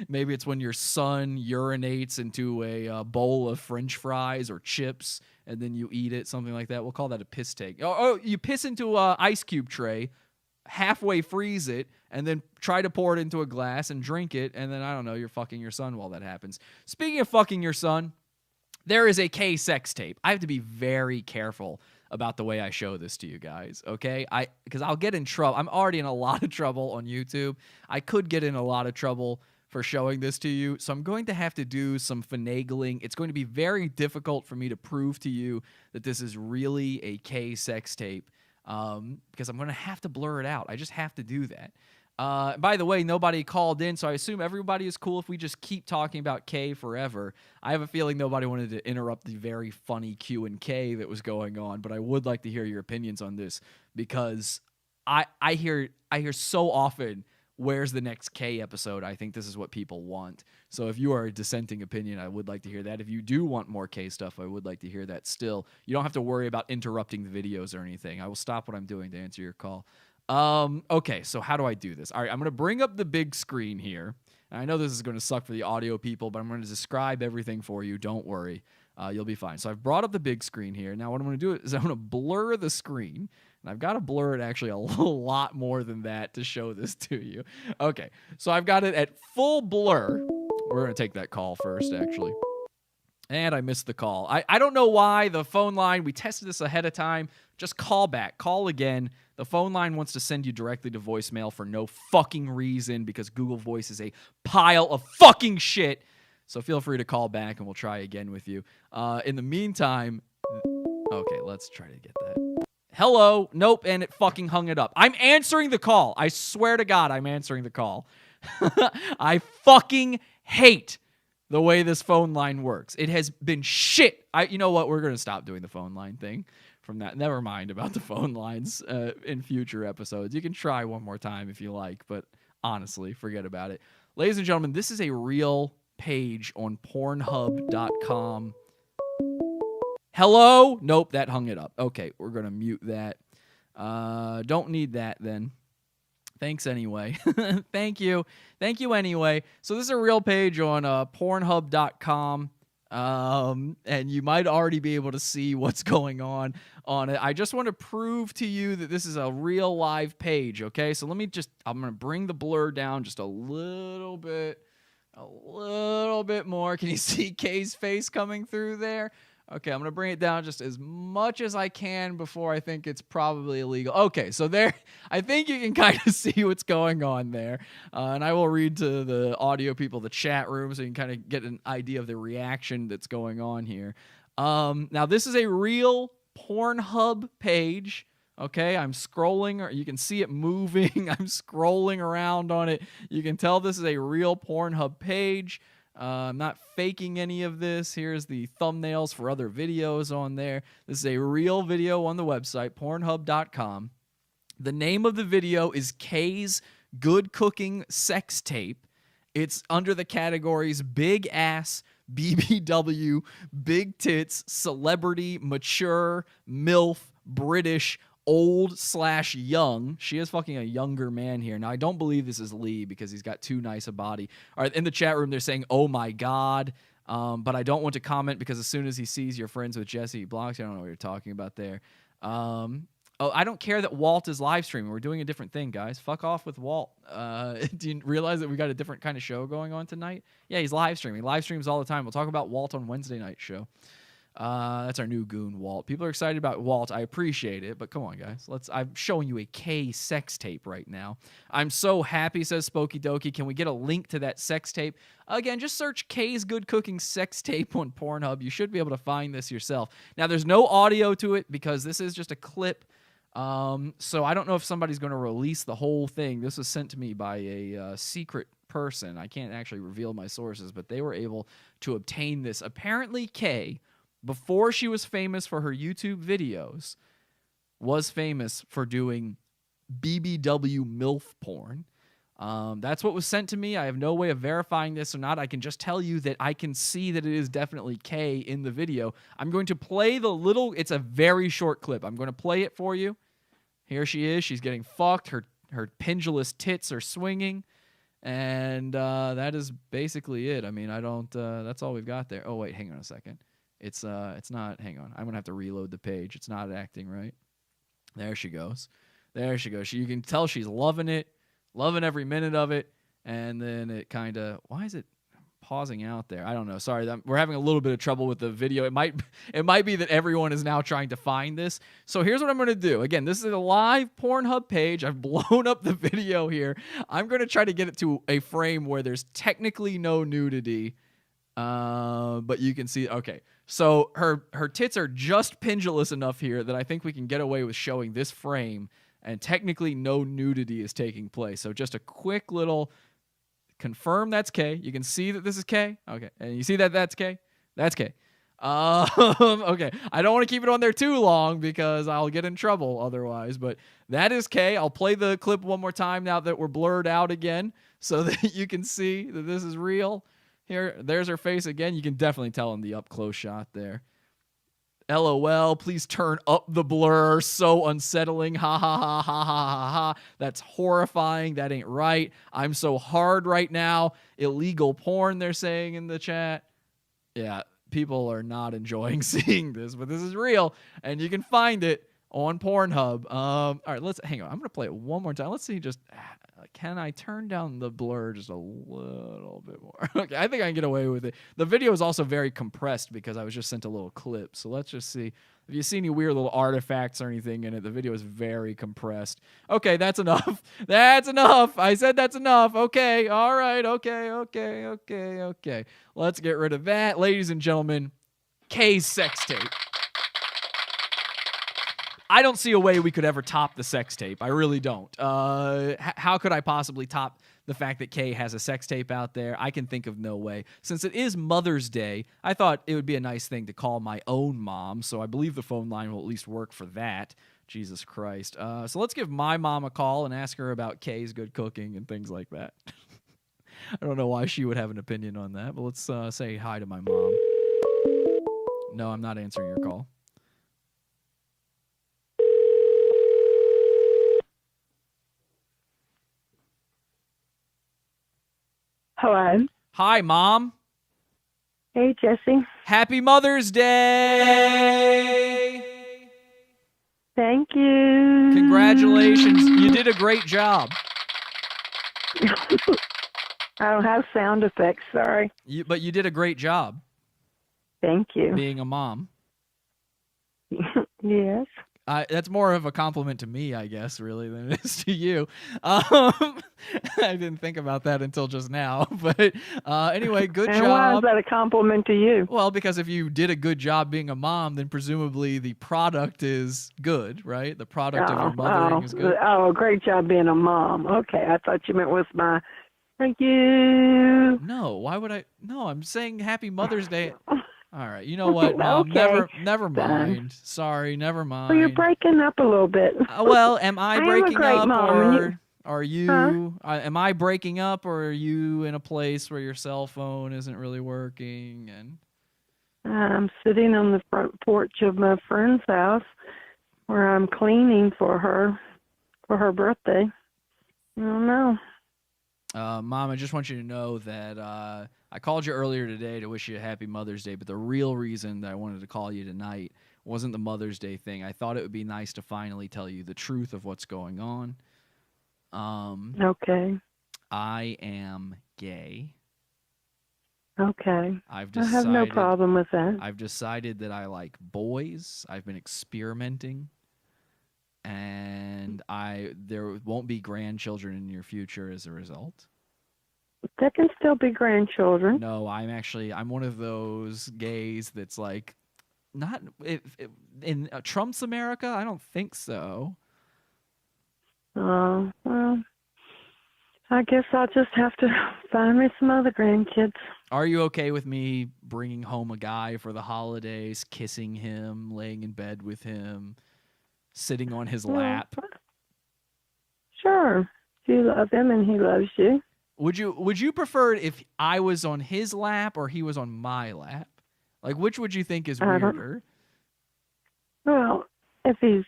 Maybe it's when your son urinates into a bowl of French fries or chips, and then you eat it, something like that. We'll call that a piss take. Oh, you piss into an ice cube tray, halfway freeze it, and then try to pour it into a glass and drink it, and then, I don't know, you're fucking your son while that happens. Speaking of fucking your son, there is a K sex tape. I have to be very careful about the way I show this to you guys, okay? Because I'll get in trouble. I'm already in a lot of trouble on YouTube. I could get in a lot of trouble for showing this to you, so I'm going to have to do some finagling. It's going to be very difficult for me to prove to you that this is really a K sex tape, because I'm going to have to blur it out. I just have to do that. By the way, nobody called in, so I assume everybody is cool if we just keep talking about K forever. I have a feeling nobody wanted to interrupt the very funny Q&K that was going on, but I would like to hear your opinions on this, because I hear so often, where's the next K episode? I think this is what people want. So if you are a dissenting opinion, I would like to hear that. If you do want more K stuff, I would like to hear that still. You don't have to worry about interrupting the videos or anything. I will stop what I'm doing to answer your call. Okay, so how do I do this? All right, I'm going to bring up the big screen here. And I know this is going to suck for the audio people, but I'm going to describe everything for you. Don't worry. You'll be fine. So I've brought up the big screen here. Now what I'm going to do is I'm going to blur the screen. And I've got to blur it actually a lot more than that to show this to you. Okay, so I've got it at full blur. We're going to take that call first, actually. And I missed the call. I don't know why the phone line, we tested this ahead of time. Just call back. Call again. The phone line wants to send you directly to voicemail for no fucking reason, because Google Voice is a pile of fucking shit. So feel free to call back and we'll try again with you. In the meantime, okay, let's try to get that. Hello. Nope, and it fucking hung it up. I'm answering the call. I swear to God, I'm answering the call. I fucking hate the way this phone line works. It has been shit. You know what? We're going to stop doing the phone line thing from that. Never mind about the phone lines in future episodes. You can try one more time if you like, but honestly, forget about it. Ladies and gentlemen, this is a real page on Pornhub.com. Hello? Nope, that hung it up. Okay, we're going to mute that. Don't need that then. Thanks anyway. Thank you. Thank you anyway. So this is a real page on Pornhub.com. And you might already be able to see what's going on it. I just want to prove to you that this is a real live page, okay? So I'm going to bring the blur down just a little bit more. Can you see Kay's face coming through there? Okay, I'm going to bring it down just as much as I can before I think it's probably illegal. Okay, so there, I think you can kind of see what's going on there. And I will read to the audio people, the chat room, so you can kind of get an idea of the reaction that's going on here. Now, this is a real Pornhub page. Okay, I'm scrolling, or you can see it moving. I'm scrolling around on it. You can tell this is a real Pornhub page. I'm not faking any of this. Here's the thumbnails for other videos on there. This is a real video on the website, Pornhub.com. The name of the video is Kay's Good Cooking Sex Tape. It's under the categories Big Ass, BBW, Big Tits, Celebrity, Mature, MILF, British, Old/young. She is fucking a younger man here. Now, I don't believe this is Lee because he's got too nice a body. All right, in the chat room, they're saying, oh my God. But I don't want to comment because as soon as he sees you're friends with Jesse, he blocks you. I don't know what you're talking about there. I don't care that Walt is live streaming. We're doing a different thing, guys. Fuck off with Walt. Do you realize that we got a different kind of show going on tonight? Yeah, he's live streaming. Live streams all the time. We'll talk about Walt on Wednesday night show. That's our new goon, Walt. People are excited about Walt. I appreciate it, but come on, guys. I'm showing you a K sex tape right now. I'm so happy, says Spooky Dokie. Can we get a link to that sex tape? Again, just search Kay's Good Cooking Sex Tape on Pornhub. You should be able to find this yourself. Now, there's no audio to it because this is just a clip So I don't know if somebody's going to release the whole thing. This was sent to me by a secret person. I can't actually reveal my sources, but they were able to obtain this. Apparently, Kay, before she was famous for her YouTube videos, was famous for doing BBW MILF porn. That's what was sent to me. I have no way of verifying this or not. I can just tell you that I can see that it is definitely Kay in the video. I'm going to play it's a very short clip. I'm going to play it for you. Here she is. She's getting fucked. Her pendulous tits are swinging. And that is basically it. I mean, that's all we've got there. Oh, wait, hang on a second. It's not, hang on. I'm going to have to reload the page. It's not acting right. There she goes. There she goes. You can tell she's loving it, loving every minute of it. And then it kind of, why is it pausing out there? I don't know. Sorry, we're having a little bit of trouble with the video. It might be that everyone is now trying to find this. So here's what I'm going to do. Again, this is a live Pornhub page. I've blown up the video here. I'm going to try to get it to a frame where there's technically no nudity. But you can see, okay. So her tits are just pendulous enough here that I think we can get away with showing this frame, and technically no nudity is taking place. So just a quick little confirm that's K. You can see that this is K. Okay. And you see that that's K? That's K. Okay. I don't want to keep it on there too long because I'll get in trouble otherwise, but that is K. I'll play the clip one more time now that we're blurred out again so that you can see that this is real. Here, there's her face again. You can definitely tell in the up-close shot there. LOL, please turn up the blur. So unsettling. Ha ha ha ha ha ha ha. That's horrifying. That ain't right. I'm so hard right now. Illegal porn, they're saying in the chat. Yeah, people are not enjoying seeing this, but this is real, and you can find it on Pornhub. All right, let's hang on. I'm gonna play it one more time. Let's see. Just can I turn down the blur just a little bit more? Okay, I think I can get away with it. The video is also very compressed because I was just sent a little clip. So let's just see. If you see any weird little artifacts or anything in it, the video is very compressed. Okay, that's enough. That's enough. I said that's enough. Okay, all right. Okay. Let's get rid of that. Ladies and gentlemen, Kay's sex tape. I don't see a way we could ever top the sex tape. I really don't. How could I possibly top the fact that Kay has a sex tape out there? I can think of no way. Since it is Mother's Day, I thought it would be a nice thing to call my own mom, so I believe the phone line will at least work for that. Jesus Christ. So let's give my mom a call and ask her about Kay's good cooking and things like that. I don't know why she would have an opinion on that, but let's say hi to my mom. No, I'm not answering your call. Hello. Hi, Mom. Hey, Jesse. Happy Mother's Day! Thank you. Congratulations. You did a great job. I don't have sound effects, sorry. But you did a great job. Thank you. Being a mom. Yes. That's more of a compliment to me, I guess, really, than it is to you. I didn't think about that until just now. But anyway, good job. Why is that a compliment to you? Well, because if you did a good job being a mom, then presumably the product is good, right? The product of your mothering is good. Oh, great job being a mom. Okay, I thought you meant with my thank you. No, why would I? No, I'm saying Happy Mother's Day. All right, you know what, Mom? Okay. Never mind. Sorry, never mind. Well, you're breaking up a little bit. Well, am I breaking up, mom, or are you? Huh? Am I breaking up, or are you in a place where your cell phone isn't really working? And I'm sitting on the front porch of my friend's house where I'm cleaning for her birthday. I don't know. Mom, I just want you to know that I called you earlier today to wish you a happy Mother's Day, but the real reason that I wanted to call you tonight wasn't the Mother's Day thing. I thought it would be nice to finally tell you the truth of what's going on. Okay. I am gay. Okay. I have no problem with that. I've decided that I like boys. I've been experimenting. And there won't be grandchildren in your future as a result. There can still be grandchildren. No, I'm one of those gays that's like, not in Trump's America. I don't think so. Oh, well, I guess I'll just have to find me some other grandkids. Are you okay with me bringing home a guy for the holidays, kissing him, laying in bed with him, sitting on his lap? Sure. You love him and he loves you. Would you prefer it if I was on his lap or he was on my lap? Like, which would you think is weirder? Well, if he's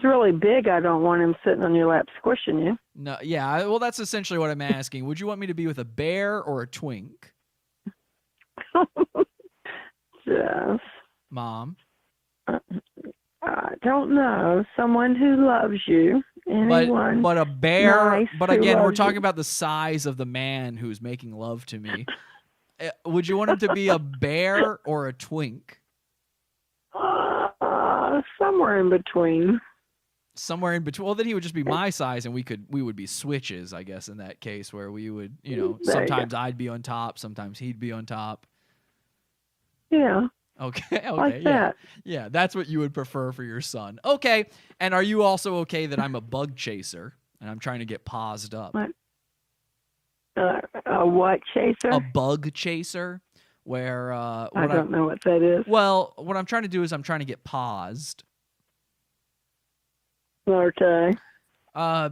really big, I don't want him sitting on your lap squishing you. No, yeah. Well, that's essentially what I'm asking. Would you want me to be with a bear or a twink? Yes. Mom. I don't know. Someone who loves you. Anyone. But a bear. Nice But who again, we're loves talking you. about the size of the man who's making love to me. Would you want him to be a bear or a twink? Somewhere in between. Somewhere in between. Well, then he would just be my size, and we would be switches, I guess, in that case, where we would, sometimes I'd be on top, sometimes he'd be on top. Yeah. Okay. Like yeah. that. Yeah, that's what you would prefer for your son. Okay. And are you also okay that I'm a bug chaser and I'm trying to get paused up? What? A what chaser? A bug chaser, where I don't know what that is. Well, what I'm trying to do is I'm trying to get paused. Okay.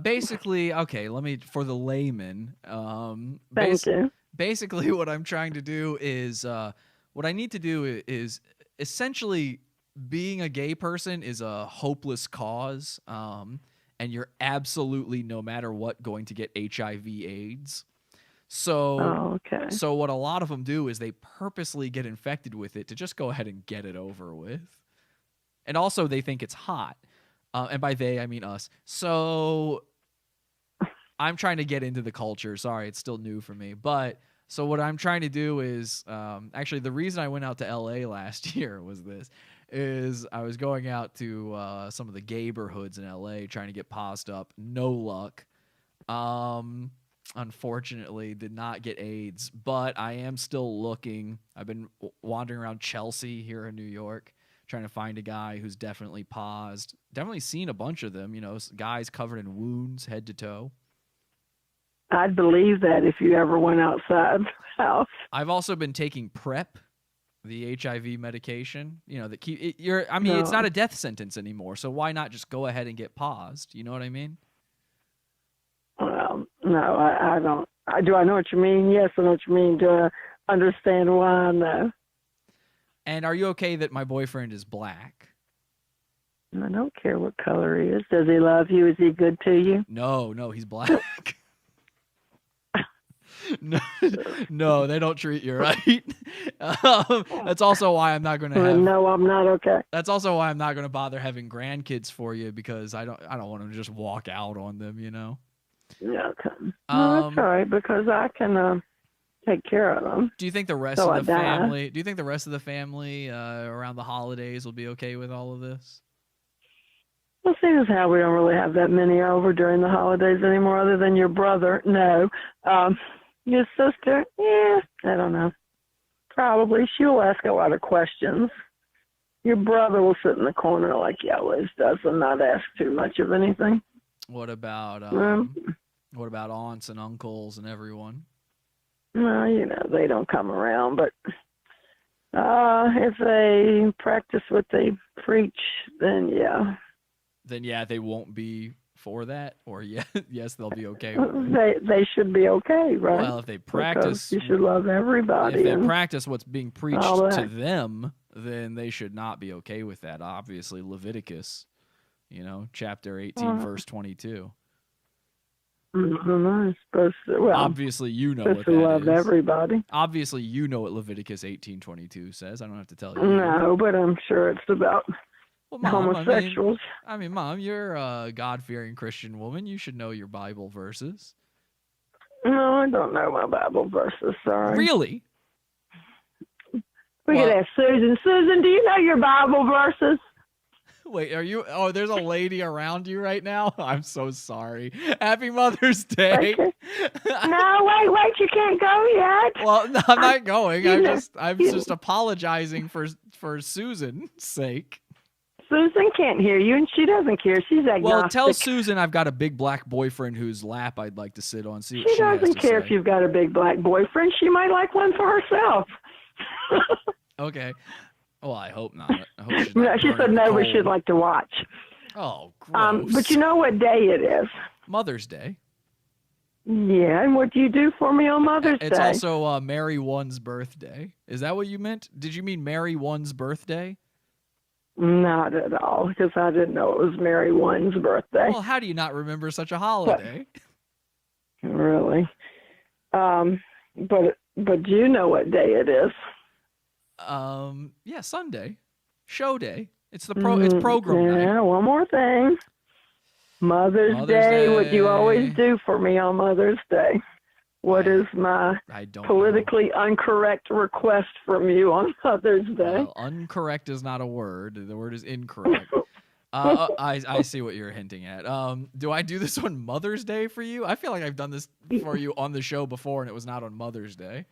Basically, okay, for the layman, Thank you. basically what I'm trying to do is, what I need to do is essentially being a gay person is a hopeless cause, and you're absolutely, no matter what, going to get HIV/AIDS. So, so what a lot of them do is they purposely get infected with it to just go ahead and get it over with. And also they think it's hot. And by they, I mean us. So I'm trying to get into the culture. Sorry, it's still new for me. But so what I'm trying to do is, actually the reason I went out to LA last year is I was going out to some of the gayborhoods in LA trying to get paused up. No luck. Unfortunately, did not get AIDS, but I am still looking. I've been wandering around Chelsea here in New York, trying to find a guy who's definitely paused. Definitely seen a bunch of them, guys covered in wounds, head to toe. I'd believe that if you ever went outside the house. I've also been taking PrEP, the HIV medication. That it's not a death sentence anymore, so why not just go ahead and get paused? You know what I mean? Well, no, I don't. Do I know what you mean? Yes, I know what you mean. Do I understand why? No. And are you okay that my boyfriend is black? I don't care what color he is. Does he love you? Is he good to you? No, he's black. No, they don't treat you right. That's also why I'm not going to have. No, I'm not okay. That's also why I'm not going to bother having grandkids for you, because I don't want to just walk out on them. Yeah, okay. No, that's all right, because I can take care of them. Do you think the rest of the family? Do you think the rest of the family around the holidays will be okay with all of this? Well, seeing as how we don't really have that many over during the holidays anymore, other than your brother. No, your sister. Yeah, I don't know. Probably she'll ask a lot of questions. Your brother will sit in the corner like he always does and not ask too much of anything. What about aunts and uncles and everyone? Well, they don't come around, but if they practice what they preach, then yeah. Then yeah, they won't be for that, or yes, they'll be okay with it. They should be okay, right? Well, if they practice, because you should love everybody. If they practice what's being preached to them, then they should not be okay with that. Obviously, Leviticus, chapter 18, verse 22. I'm supposed to, well, obviously, what that love is. Everybody. Obviously, you know what Leviticus 18:22 says. I don't have to tell you. No, but I'm sure it's about homosexuals. I mean, Mom, you're a God-fearing Christian woman. You should know your Bible verses. No, I don't know my Bible verses. Sorry. Really? We could ask Susan. Susan, do you know your Bible verses? Wait, are you? Oh, there's a lady around you right now? I'm so sorry. Happy Mother's Day. No, wait, you can't go yet. Well, no, I'm not going. I'm just apologizing for Susan's sake. Susan can't hear you, and she doesn't care. She's agnostic. Well, tell Susan I've got a big black boyfriend whose lap I'd like to sit on. See what She she has doesn't to care say. if you've got a big black boyfriend. She might like one for herself. Okay. Well, I hope not. I hope she's not No, she said burning no, but coal. she'd like to watch. Oh, gross. But you know what day it is? Mother's Day. Yeah, and what do you do for me on Mother's It's Day? also Mary One's birthday. Is that what you meant? Did you mean Mary One's birthday? Not at all, because I didn't know it was Mary One's birthday. Well, how do you not remember such a holiday? Really? But do you know what day it is? Yeah, Sunday. Show day. It's it's program night. Yeah, one more thing. Mother's Day, what you always do for me on Mother's Day. What is my politically incorrect request from you on Mother's Day? Well, incorrect is not a word. The word is incorrect. I see what you're hinting at. Do I do this on Mother's Day for you? I feel like I've done this for you on the show before, and it was not on Mother's Day.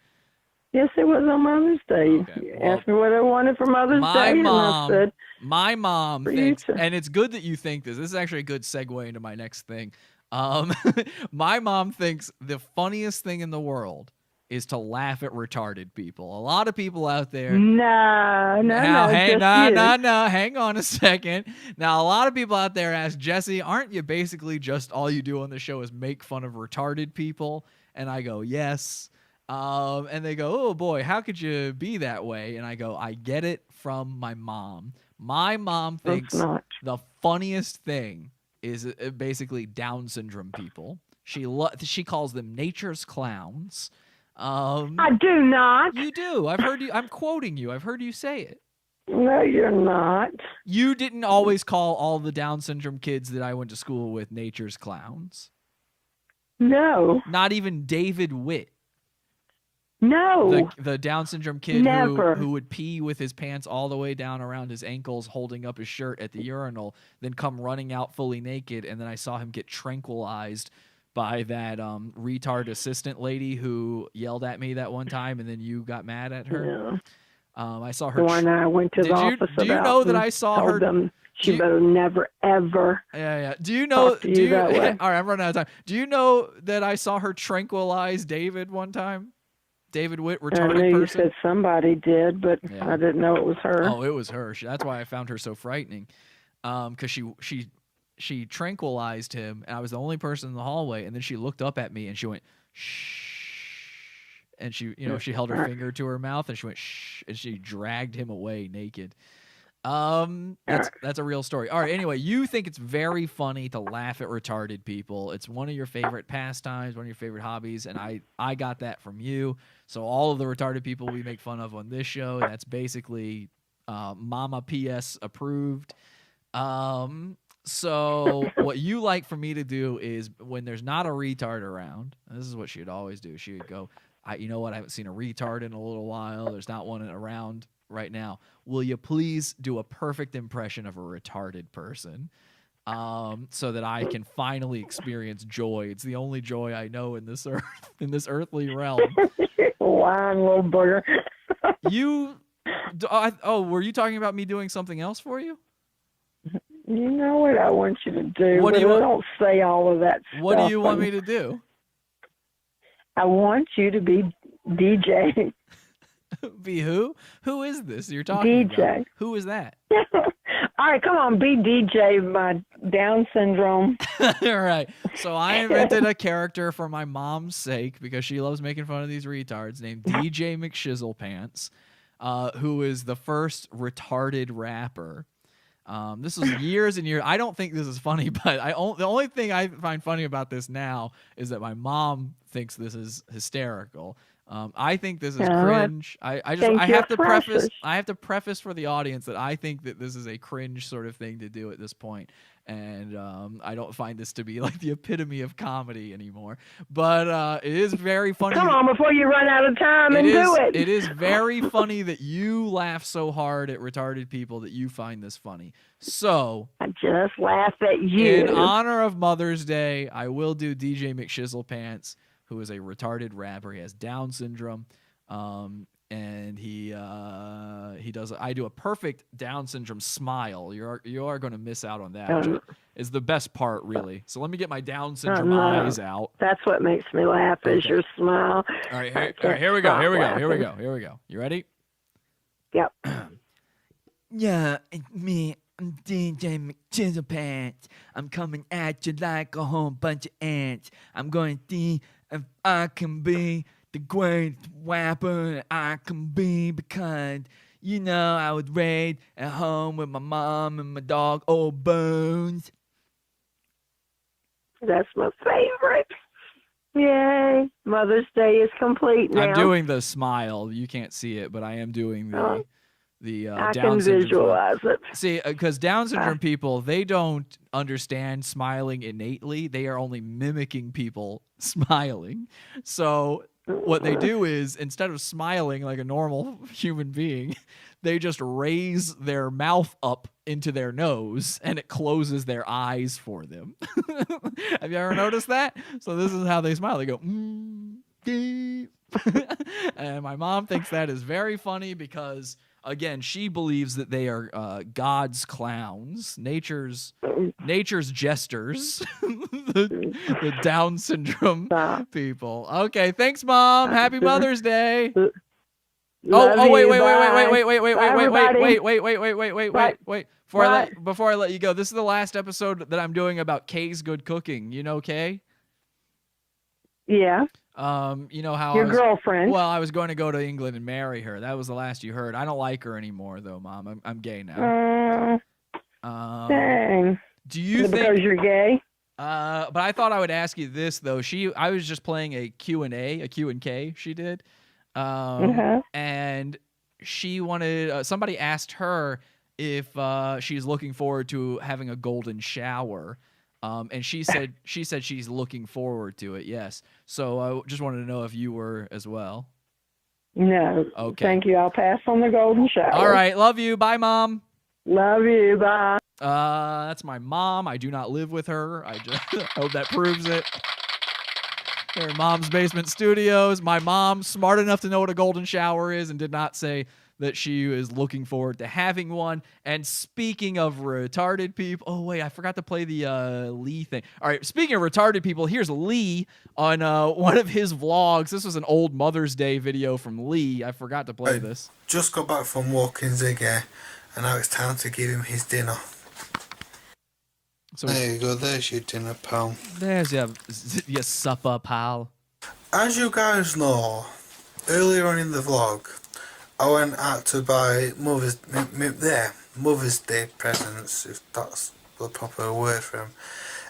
Yes, it was on Mother's Day. Okay, You asked me what I wanted for Mother's Day, and I said, my mom thinks, and it's good that you think this. This is actually a good segue into my next thing. My mom thinks the funniest thing in the world is to laugh at retarded people. A lot of people out there. No. Hang on a second. Now, a lot of people out there ask, Jesse, aren't you basically just all you do on the show is make fun of retarded people? And I go, yes. And they go, oh boy, how could you be that way? And I go, I get it from my mom. My mom thinks the funniest thing is basically Down syndrome people. She calls them nature's clowns. I do not. You do. I've heard you. I'm quoting you. I've heard you say it. No, you're not. You didn't always call all the Down syndrome kids that I went to school with nature's clowns. No. Not even David Witt. No. The Down syndrome kid who would pee with his pants all the way down around his ankles, holding up his shirt at the urinal, then come running out fully naked, and then I saw him get tranquilized by that retard assistant lady who yelled at me that one time, and then you got mad at her. Yeah. I saw her. The one I went to the office about. Do you know that I saw her? Them she better never ever. Yeah. Do you know? Talk to you that way. All right, I'm running out of time. Do you know that I saw her tranquilize David one time? David Witt, retarded person. I knew you said somebody did, but I didn't know it was her. Oh, it was her. That's why I found her so frightening, because she tranquilized him, and I was the only person in the hallway. And then she looked up at me and she went, shh, and she held her finger to her mouth and she went, shh, and she dragged him away naked. That's a real story. All right. Anyway, you think it's very funny to laugh at retarded people. It's one of your favorite pastimes, one of your favorite hobbies, and I got that from you. So all of the retarded people we make fun of on this show, that's basically Mama PS approved. So what you like for me to do is when there's not a retard around, this is what she would always do. She would go, you know what? I haven't seen a retard in a little while. There's not one around right now. Will you please do a perfect impression of a retarded person, so that I can finally experience joy? It's the only joy I know in this earthly realm. Lying little booger. Were you talking about me doing something else for you? You know what I want you to do, but don't say all of that stuff. What do you want me to do? I want you to be DJ. Be who? Who is this you're talking DJ. About? Who is that? All right, come on, be DJ, my Down syndrome. All right. So I invented a character for my mom's sake because she loves making fun of these retards named DJ McShizzlepants, who is the first retarded rapper. This was years and years. I don't think this is funny, but the only thing I find funny about this now is that my mom thinks this is hysterical. I think this is cringe. I have to preface for the audience that I think that this is a cringe sort of thing to do at this point. And I don't find this to be like the epitome of comedy anymore. But it is very funny. Come on, before you run out of time do it. It is very funny that you laugh so hard at retarded people that you find this funny. So I just laughed at you. In honor of Mother's Day, I will do DJ McShizzlepants, who is a retarded rapper. He has Down syndrome. and he does. I do a perfect Down syndrome smile. You are going to miss out on that. Which is the best part, really. So let me get my Down syndrome eyes out. That's what makes me laugh is your smile. All right, here we go. Here we go. You ready? Yep. Yeah, it's me. I'm DJ McChizzlepants. I'm coming at you like a whole bunch of ants. I'm going to see if I can be the greatest rapper I can be because, you know, I was raised at home with my mom and my dog, Old Bones. That's my favorite. Yay. Mother's Day is complete now. I'm doing the smile. You can't see it, but I am doing the I Down can syndrome. visualize it. See, because Down syndrome people, they don't understand smiling innately. They are only mimicking people smiling. So what they do is, instead of smiling like a normal human being, they just raise their mouth up into their nose and it closes their eyes for them. Have you ever noticed that? So this is how they smile. They go, and my mom thinks that is very funny because, again, she believes that they are God's clowns, nature's jesters, the Down syndrome people. Okay, thanks, Mom. Happy Mother's Day. Wait. Before I let you go, this is the last episode that I'm doing about Kay's good cooking. You know Kay? Yeah. You know how your girlfriend. Well, I was going to go to England and marry her. That was the last you heard. I don't like her anymore, though, Mom. I'm gay now. Dang. Do you think because you're gay? But I thought I would ask you this though. I was just playing a Q&A, a Q&K. She did, and she wanted. Somebody asked her if she's looking forward to having a golden shower. And she said she's looking forward to it. Yes. So I just wanted to know if you were as well. No. Okay. Thank you. I'll pass on the golden shower. All right. Love you. Bye, Mom. Love you. Bye. That's my mom. I do not live with her. I just hope that proves it. They're in Mom's Basement Studios. My mom, smart enough to know what a golden shower is, and did not say that she is looking forward to having one. And speaking of retarded people, oh wait, I forgot to play the Lee thing. All right, speaking of retarded people, here's Lee on one of his vlogs. This was an old Mother's Day video from Lee. I forgot to play this. Just got back from walking Ziggy, and now it's time to give him his dinner. So there you go, there's your dinner, pal. There's your supper, pal. As you guys know, earlier on in the vlog, I went out to buy Mother's Day presents, if that's the proper word for them.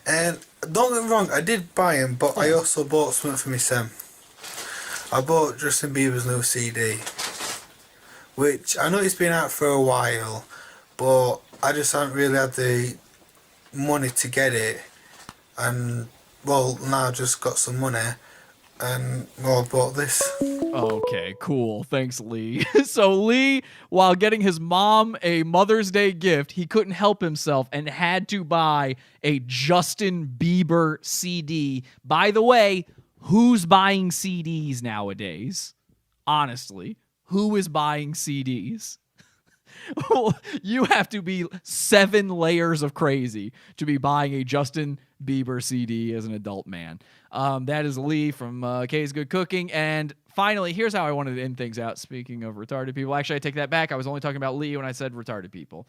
And don't get me wrong, I did buy them, but I also bought something for myself. I bought Justin Bieber's new CD, which I know it's been out for a while, but I just haven't really had the money to get it. And, well, now I've just got some money. And well, I bought this. Okay, cool. Thanks, Lee. So Lee, while getting his mom a Mother's Day gift, he couldn't help himself and had to buy a Justin Bieber CD. By the way, who's buying CDs nowadays? Honestly, who is buying CDs? You have to be 7 layers of crazy to be buying a Justin Bieber CD as an adult man. That is Lee from Kay's Good Cooking. And finally, here's how I wanted to end things out. Speaking of retarded people, actually, I take that back. I was only talking about Lee when I said retarded people.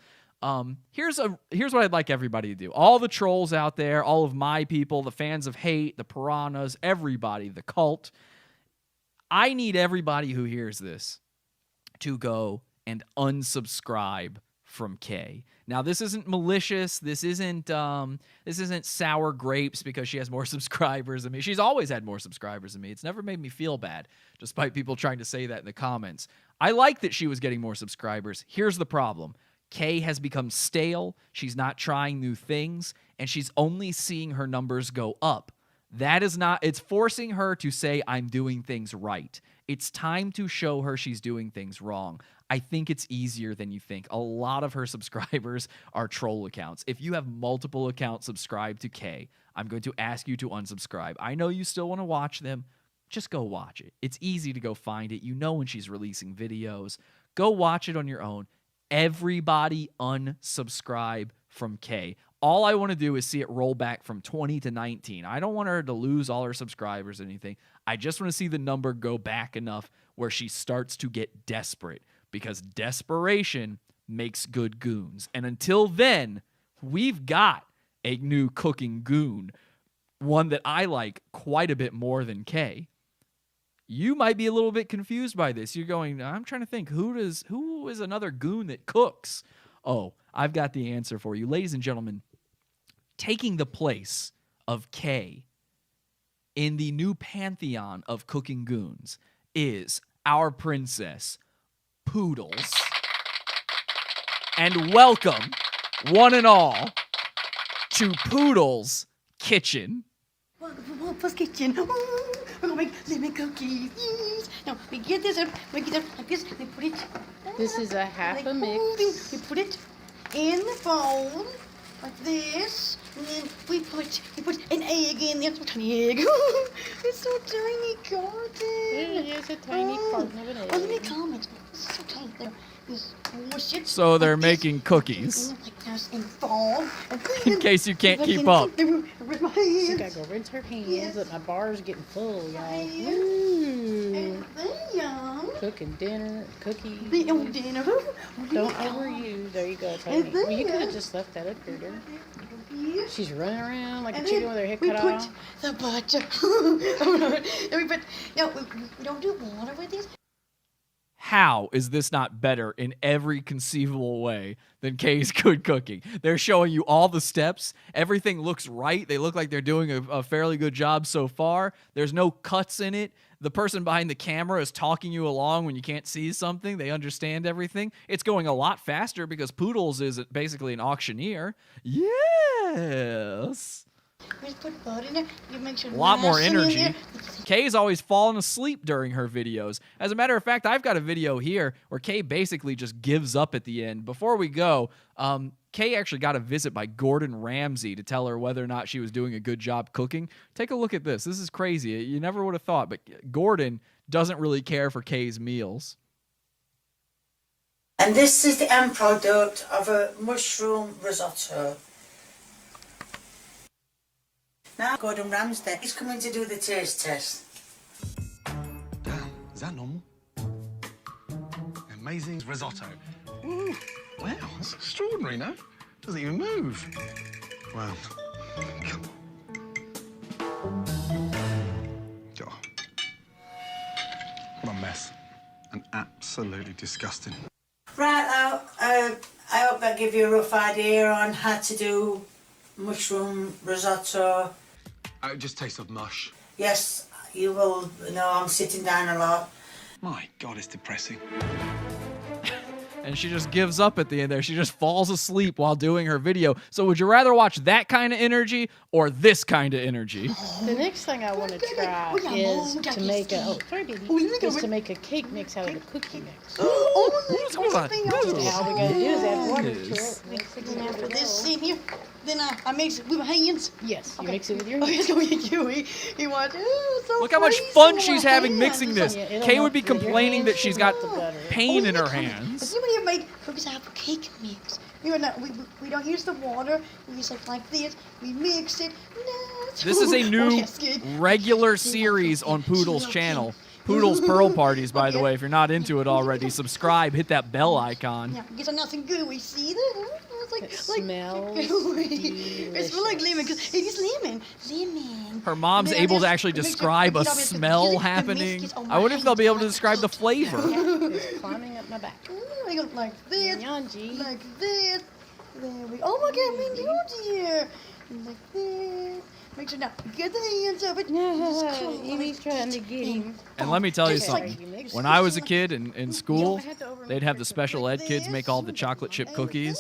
Here's what I'd like everybody to do. All the trolls out there, all of my people, the fans of hate, the piranhas, everybody, the cult. I need everybody who hears this to go and unsubscribe from Kay. Now, this isn't malicious. This isn't sour grapes because she has more subscribers than me. She's always had more subscribers than me. It's never made me feel bad, despite people trying to say that in the comments. I like that she was getting more subscribers. Here's the problem. Kay has become stale. She's not trying new things, and she's only seeing her numbers go up. That is not, it's forcing her to say, I'm doing things right. It's time to show her she's doing things wrong. I think it's easier than you think. A lot of her subscribers are troll accounts. If you have multiple accounts subscribed to Kay, I'm going to ask you to unsubscribe. I know you still want to watch them. just go watch it. It's easy to go find it. You know when she's releasing videos. Go watch it on your own. Everybody unsubscribe from Kay. All I want to do is see it roll back from 20 to 19. I don't want her to lose all her subscribers or anything. I just want to see the number go back enough where she starts to get desperate, because desperation makes good goons. And until then, we've got a new cooking goon, one that I like quite a bit more than Kay. You might be a little bit confused by this. You're going, I'm trying to think, who is another goon that cooks? Oh, I've got the answer for you. Ladies and gentlemen, taking the place of Kay in the new pantheon of cooking goons is our princess, Poodles. And welcome, one and all, to Poodles' Kitchen. Poodles' Kitchen. We're gonna make lemon cookies. Yes. Now we get this up, we get it like this, we put it. This is a half a mix. We put it in the bowl like this, and then we put an egg in there. It's a tiny egg. It's so tiny, Gordon. It is a tiny carton of an egg. Oh, let me comment. It's so tiny. There. So they're making cookies. In case you can't keep up. She gotta go rinse her hands. Look, my bar's getting full, y'all. Ooh. Cooking dinner, cookies. Don't overuse. There you go, Tony. Well, you could have just left that up here, dear. She's running around like a chicken with her head cut off. The butter. No, we don't do water with this. How is this not better in every conceivable way than Kay's Good Cooking? They're showing you all the steps. Everything looks right. They look like they're doing a fairly good job so far. There's no cuts in it. The person behind the camera is talking you along when you can't see something. They understand everything. It's going a lot faster because Poodles is basically an auctioneer. Yes. Just put butter in there. You make sure A lot more energy. Kay's always falling asleep during her videos. As a matter of fact, I've got a video here where Kay basically just gives up at the end. Before we go, Kay actually got a visit by Gordon Ramsay to tell her whether or not she was doing a good job cooking. Take a look at this. This is crazy. You never would have thought, but Gordon doesn't really care for Kay's meals. And this is the end product of a mushroom risotto. Now Gordon Ramsay, he's coming to do the taste test. Damn, is that normal? Amazing risotto. Ooh, wow, that's extraordinary, no? Doesn't even move. Wow. Come on. God. What a mess. And absolutely disgusting. Right now, I hope that gives you a rough idea on how to do mushroom risotto. It just tastes of mush. Yes, you will know I'm sitting down a lot. My God, it's depressing. And she just gives up at the end there. She just falls asleep while doing her video. So would you rather watch that kind of energy or this kind of energy? The next thing I want to try is to make a to make a cake mix out of the cookie mix. Oh, What's All we gotta do is add water to it. Mix it for this in here. Then I mix it with my hands. Yes, you mix it with your hands. hands. Oh, it's going to be you watch. So Look how much fun she's having mixing this. Kay would be complaining that she's got pain in her hands. See when you make cookies out of a cake mix. You know, we don't use the water. We use it like this. We mix it. This is a new regular series on Poodle's channel. Poodle's Pearl Parties, by the way. If you're not into it already, subscribe, hit that bell icon. Yeah, because I'm nothing gooey. See that? It smells It smells like lemon because it is lemon. Lemon. Her mom's able to actually describe a smell happening. I wonder if they'll be able to describe the flavor. It's climbing up my back. I go like this. Like this. There we go. Oh my God, my dear. Like this. Make sure now, get the hands of it. Amy's trying to get him. And let me tell you something. When I was a kid in school, they'd have the special ed kids make all the chocolate chip cookies.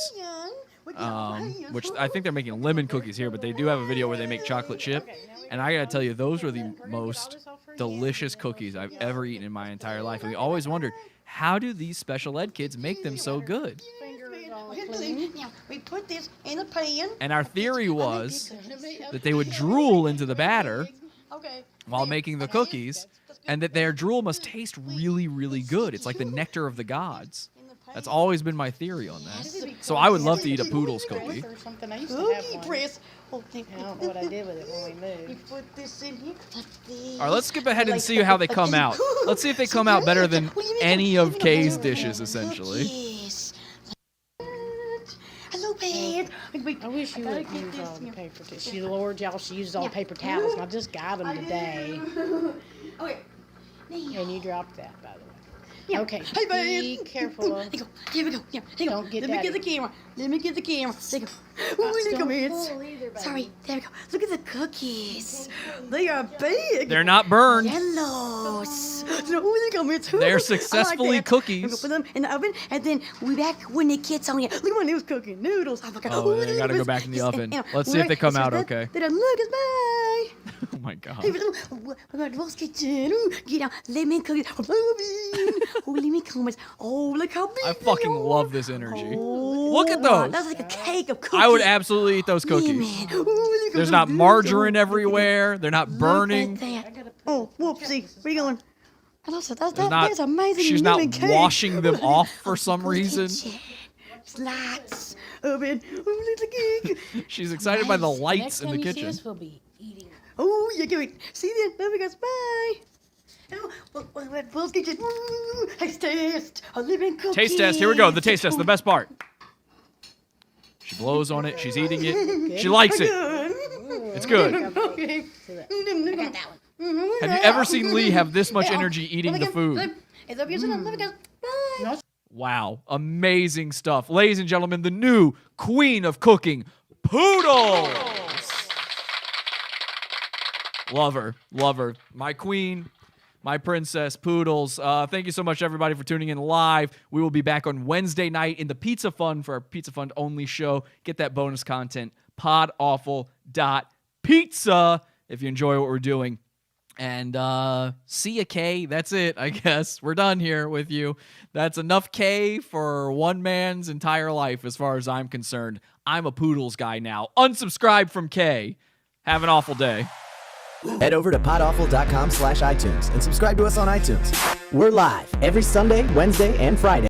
Which I think they're making lemon cookies here, but they do have a video where they make chocolate chip. And I gotta tell you, those were the most delicious cookies I've ever eaten in my entire life. And we always wondered, how do these special ed kids make them so good? Now, we put this in a pan. And our theory was that they would drool into the batter, Okay. while making the cookies, and that their drool must taste really, really good. It's like the nectar of the gods. That's always been my theory on that. So I would love to eat a Poodles cookie. Or something. I used to have Cookie one. press. Oh, I don't know what I did with it when we You moved. put this in here like this. All right, let's skip ahead and see how they come out. Let's see if they come out better than any of Kay's dishes, essentially. Yes. Hello, Pet. I wish you would use all the paper towels. She, Lord, y'all, she used all the paper towels, and I just got them today. Okay. And you dropped that, by the way. Yeah. Okay, Hey, babe. be careful. Here we go. Yeah, here we go. Don't get Let me get the daddy. camera. Let me get the camera. There you go. Ooh, look Don't at pull it. either, baby. Sorry. There we go. Look at the cookies. They are big. They're not burned. Yellows. No, look at it. They're I like successfully that. cookies. I'm gonna put them in the oven, and then we back when the kids on here. Look at my news cooking noodles. I'm like, Oh, they gotta go back in the oven. Let's see if they come out okay. They don't look as bad. Oh my god. Hey, we're going to Rose Kitchen. Ooh, get out lemon cookies. Oh, lemon cookies. Oh, look how big I fucking they are. love this energy. Oh, Look at wow, those. That's like a cake of cookies. I would absolutely eat those cookies. Man. Ooh, look at There's those not noodles. margarine everywhere. They're not Look burning. at that. Oh, whoopsie. Where you going? That's Not- amazing. she's not lemon cake. washing them off for some reason. Lots of it. Oh, look at the cake. She's excited by the lights Next in time the you see kitchen. us, we'll be eating. Oh, you're good. See that? There we go. Bye. Oh, Rose Kitchen. Ooh, taste test. A living cookie. Taste test. Here we go. The taste test. The best part. She blows on it. She's eating it. She likes it. It's good. Okay. I got that one. Have you ever seen Lee have this much energy eating the food? It's up here. Let me go. Bye. Wow. Amazing stuff. Ladies and gentlemen, the new queen of cooking, Poodles. Love her. Love her. My queen, my princess, Poodles. Thank you so much, everybody, for tuning in live. We will be back on Wednesday night in the Pizza Fund for our Pizza Fund only show. Get that bonus content, podawful.pizza, if you enjoy what we're doing. And see ya, Kay. That's it, I guess. We're done here with you. That's enough Kay for one man's entire life as far as I'm concerned. I'm a Poodles guy now. Unsubscribe from Kay. Have an awful day. Head over to podawful.com/iTunes and subscribe to us on iTunes. We're live every Sunday, Wednesday, and Friday.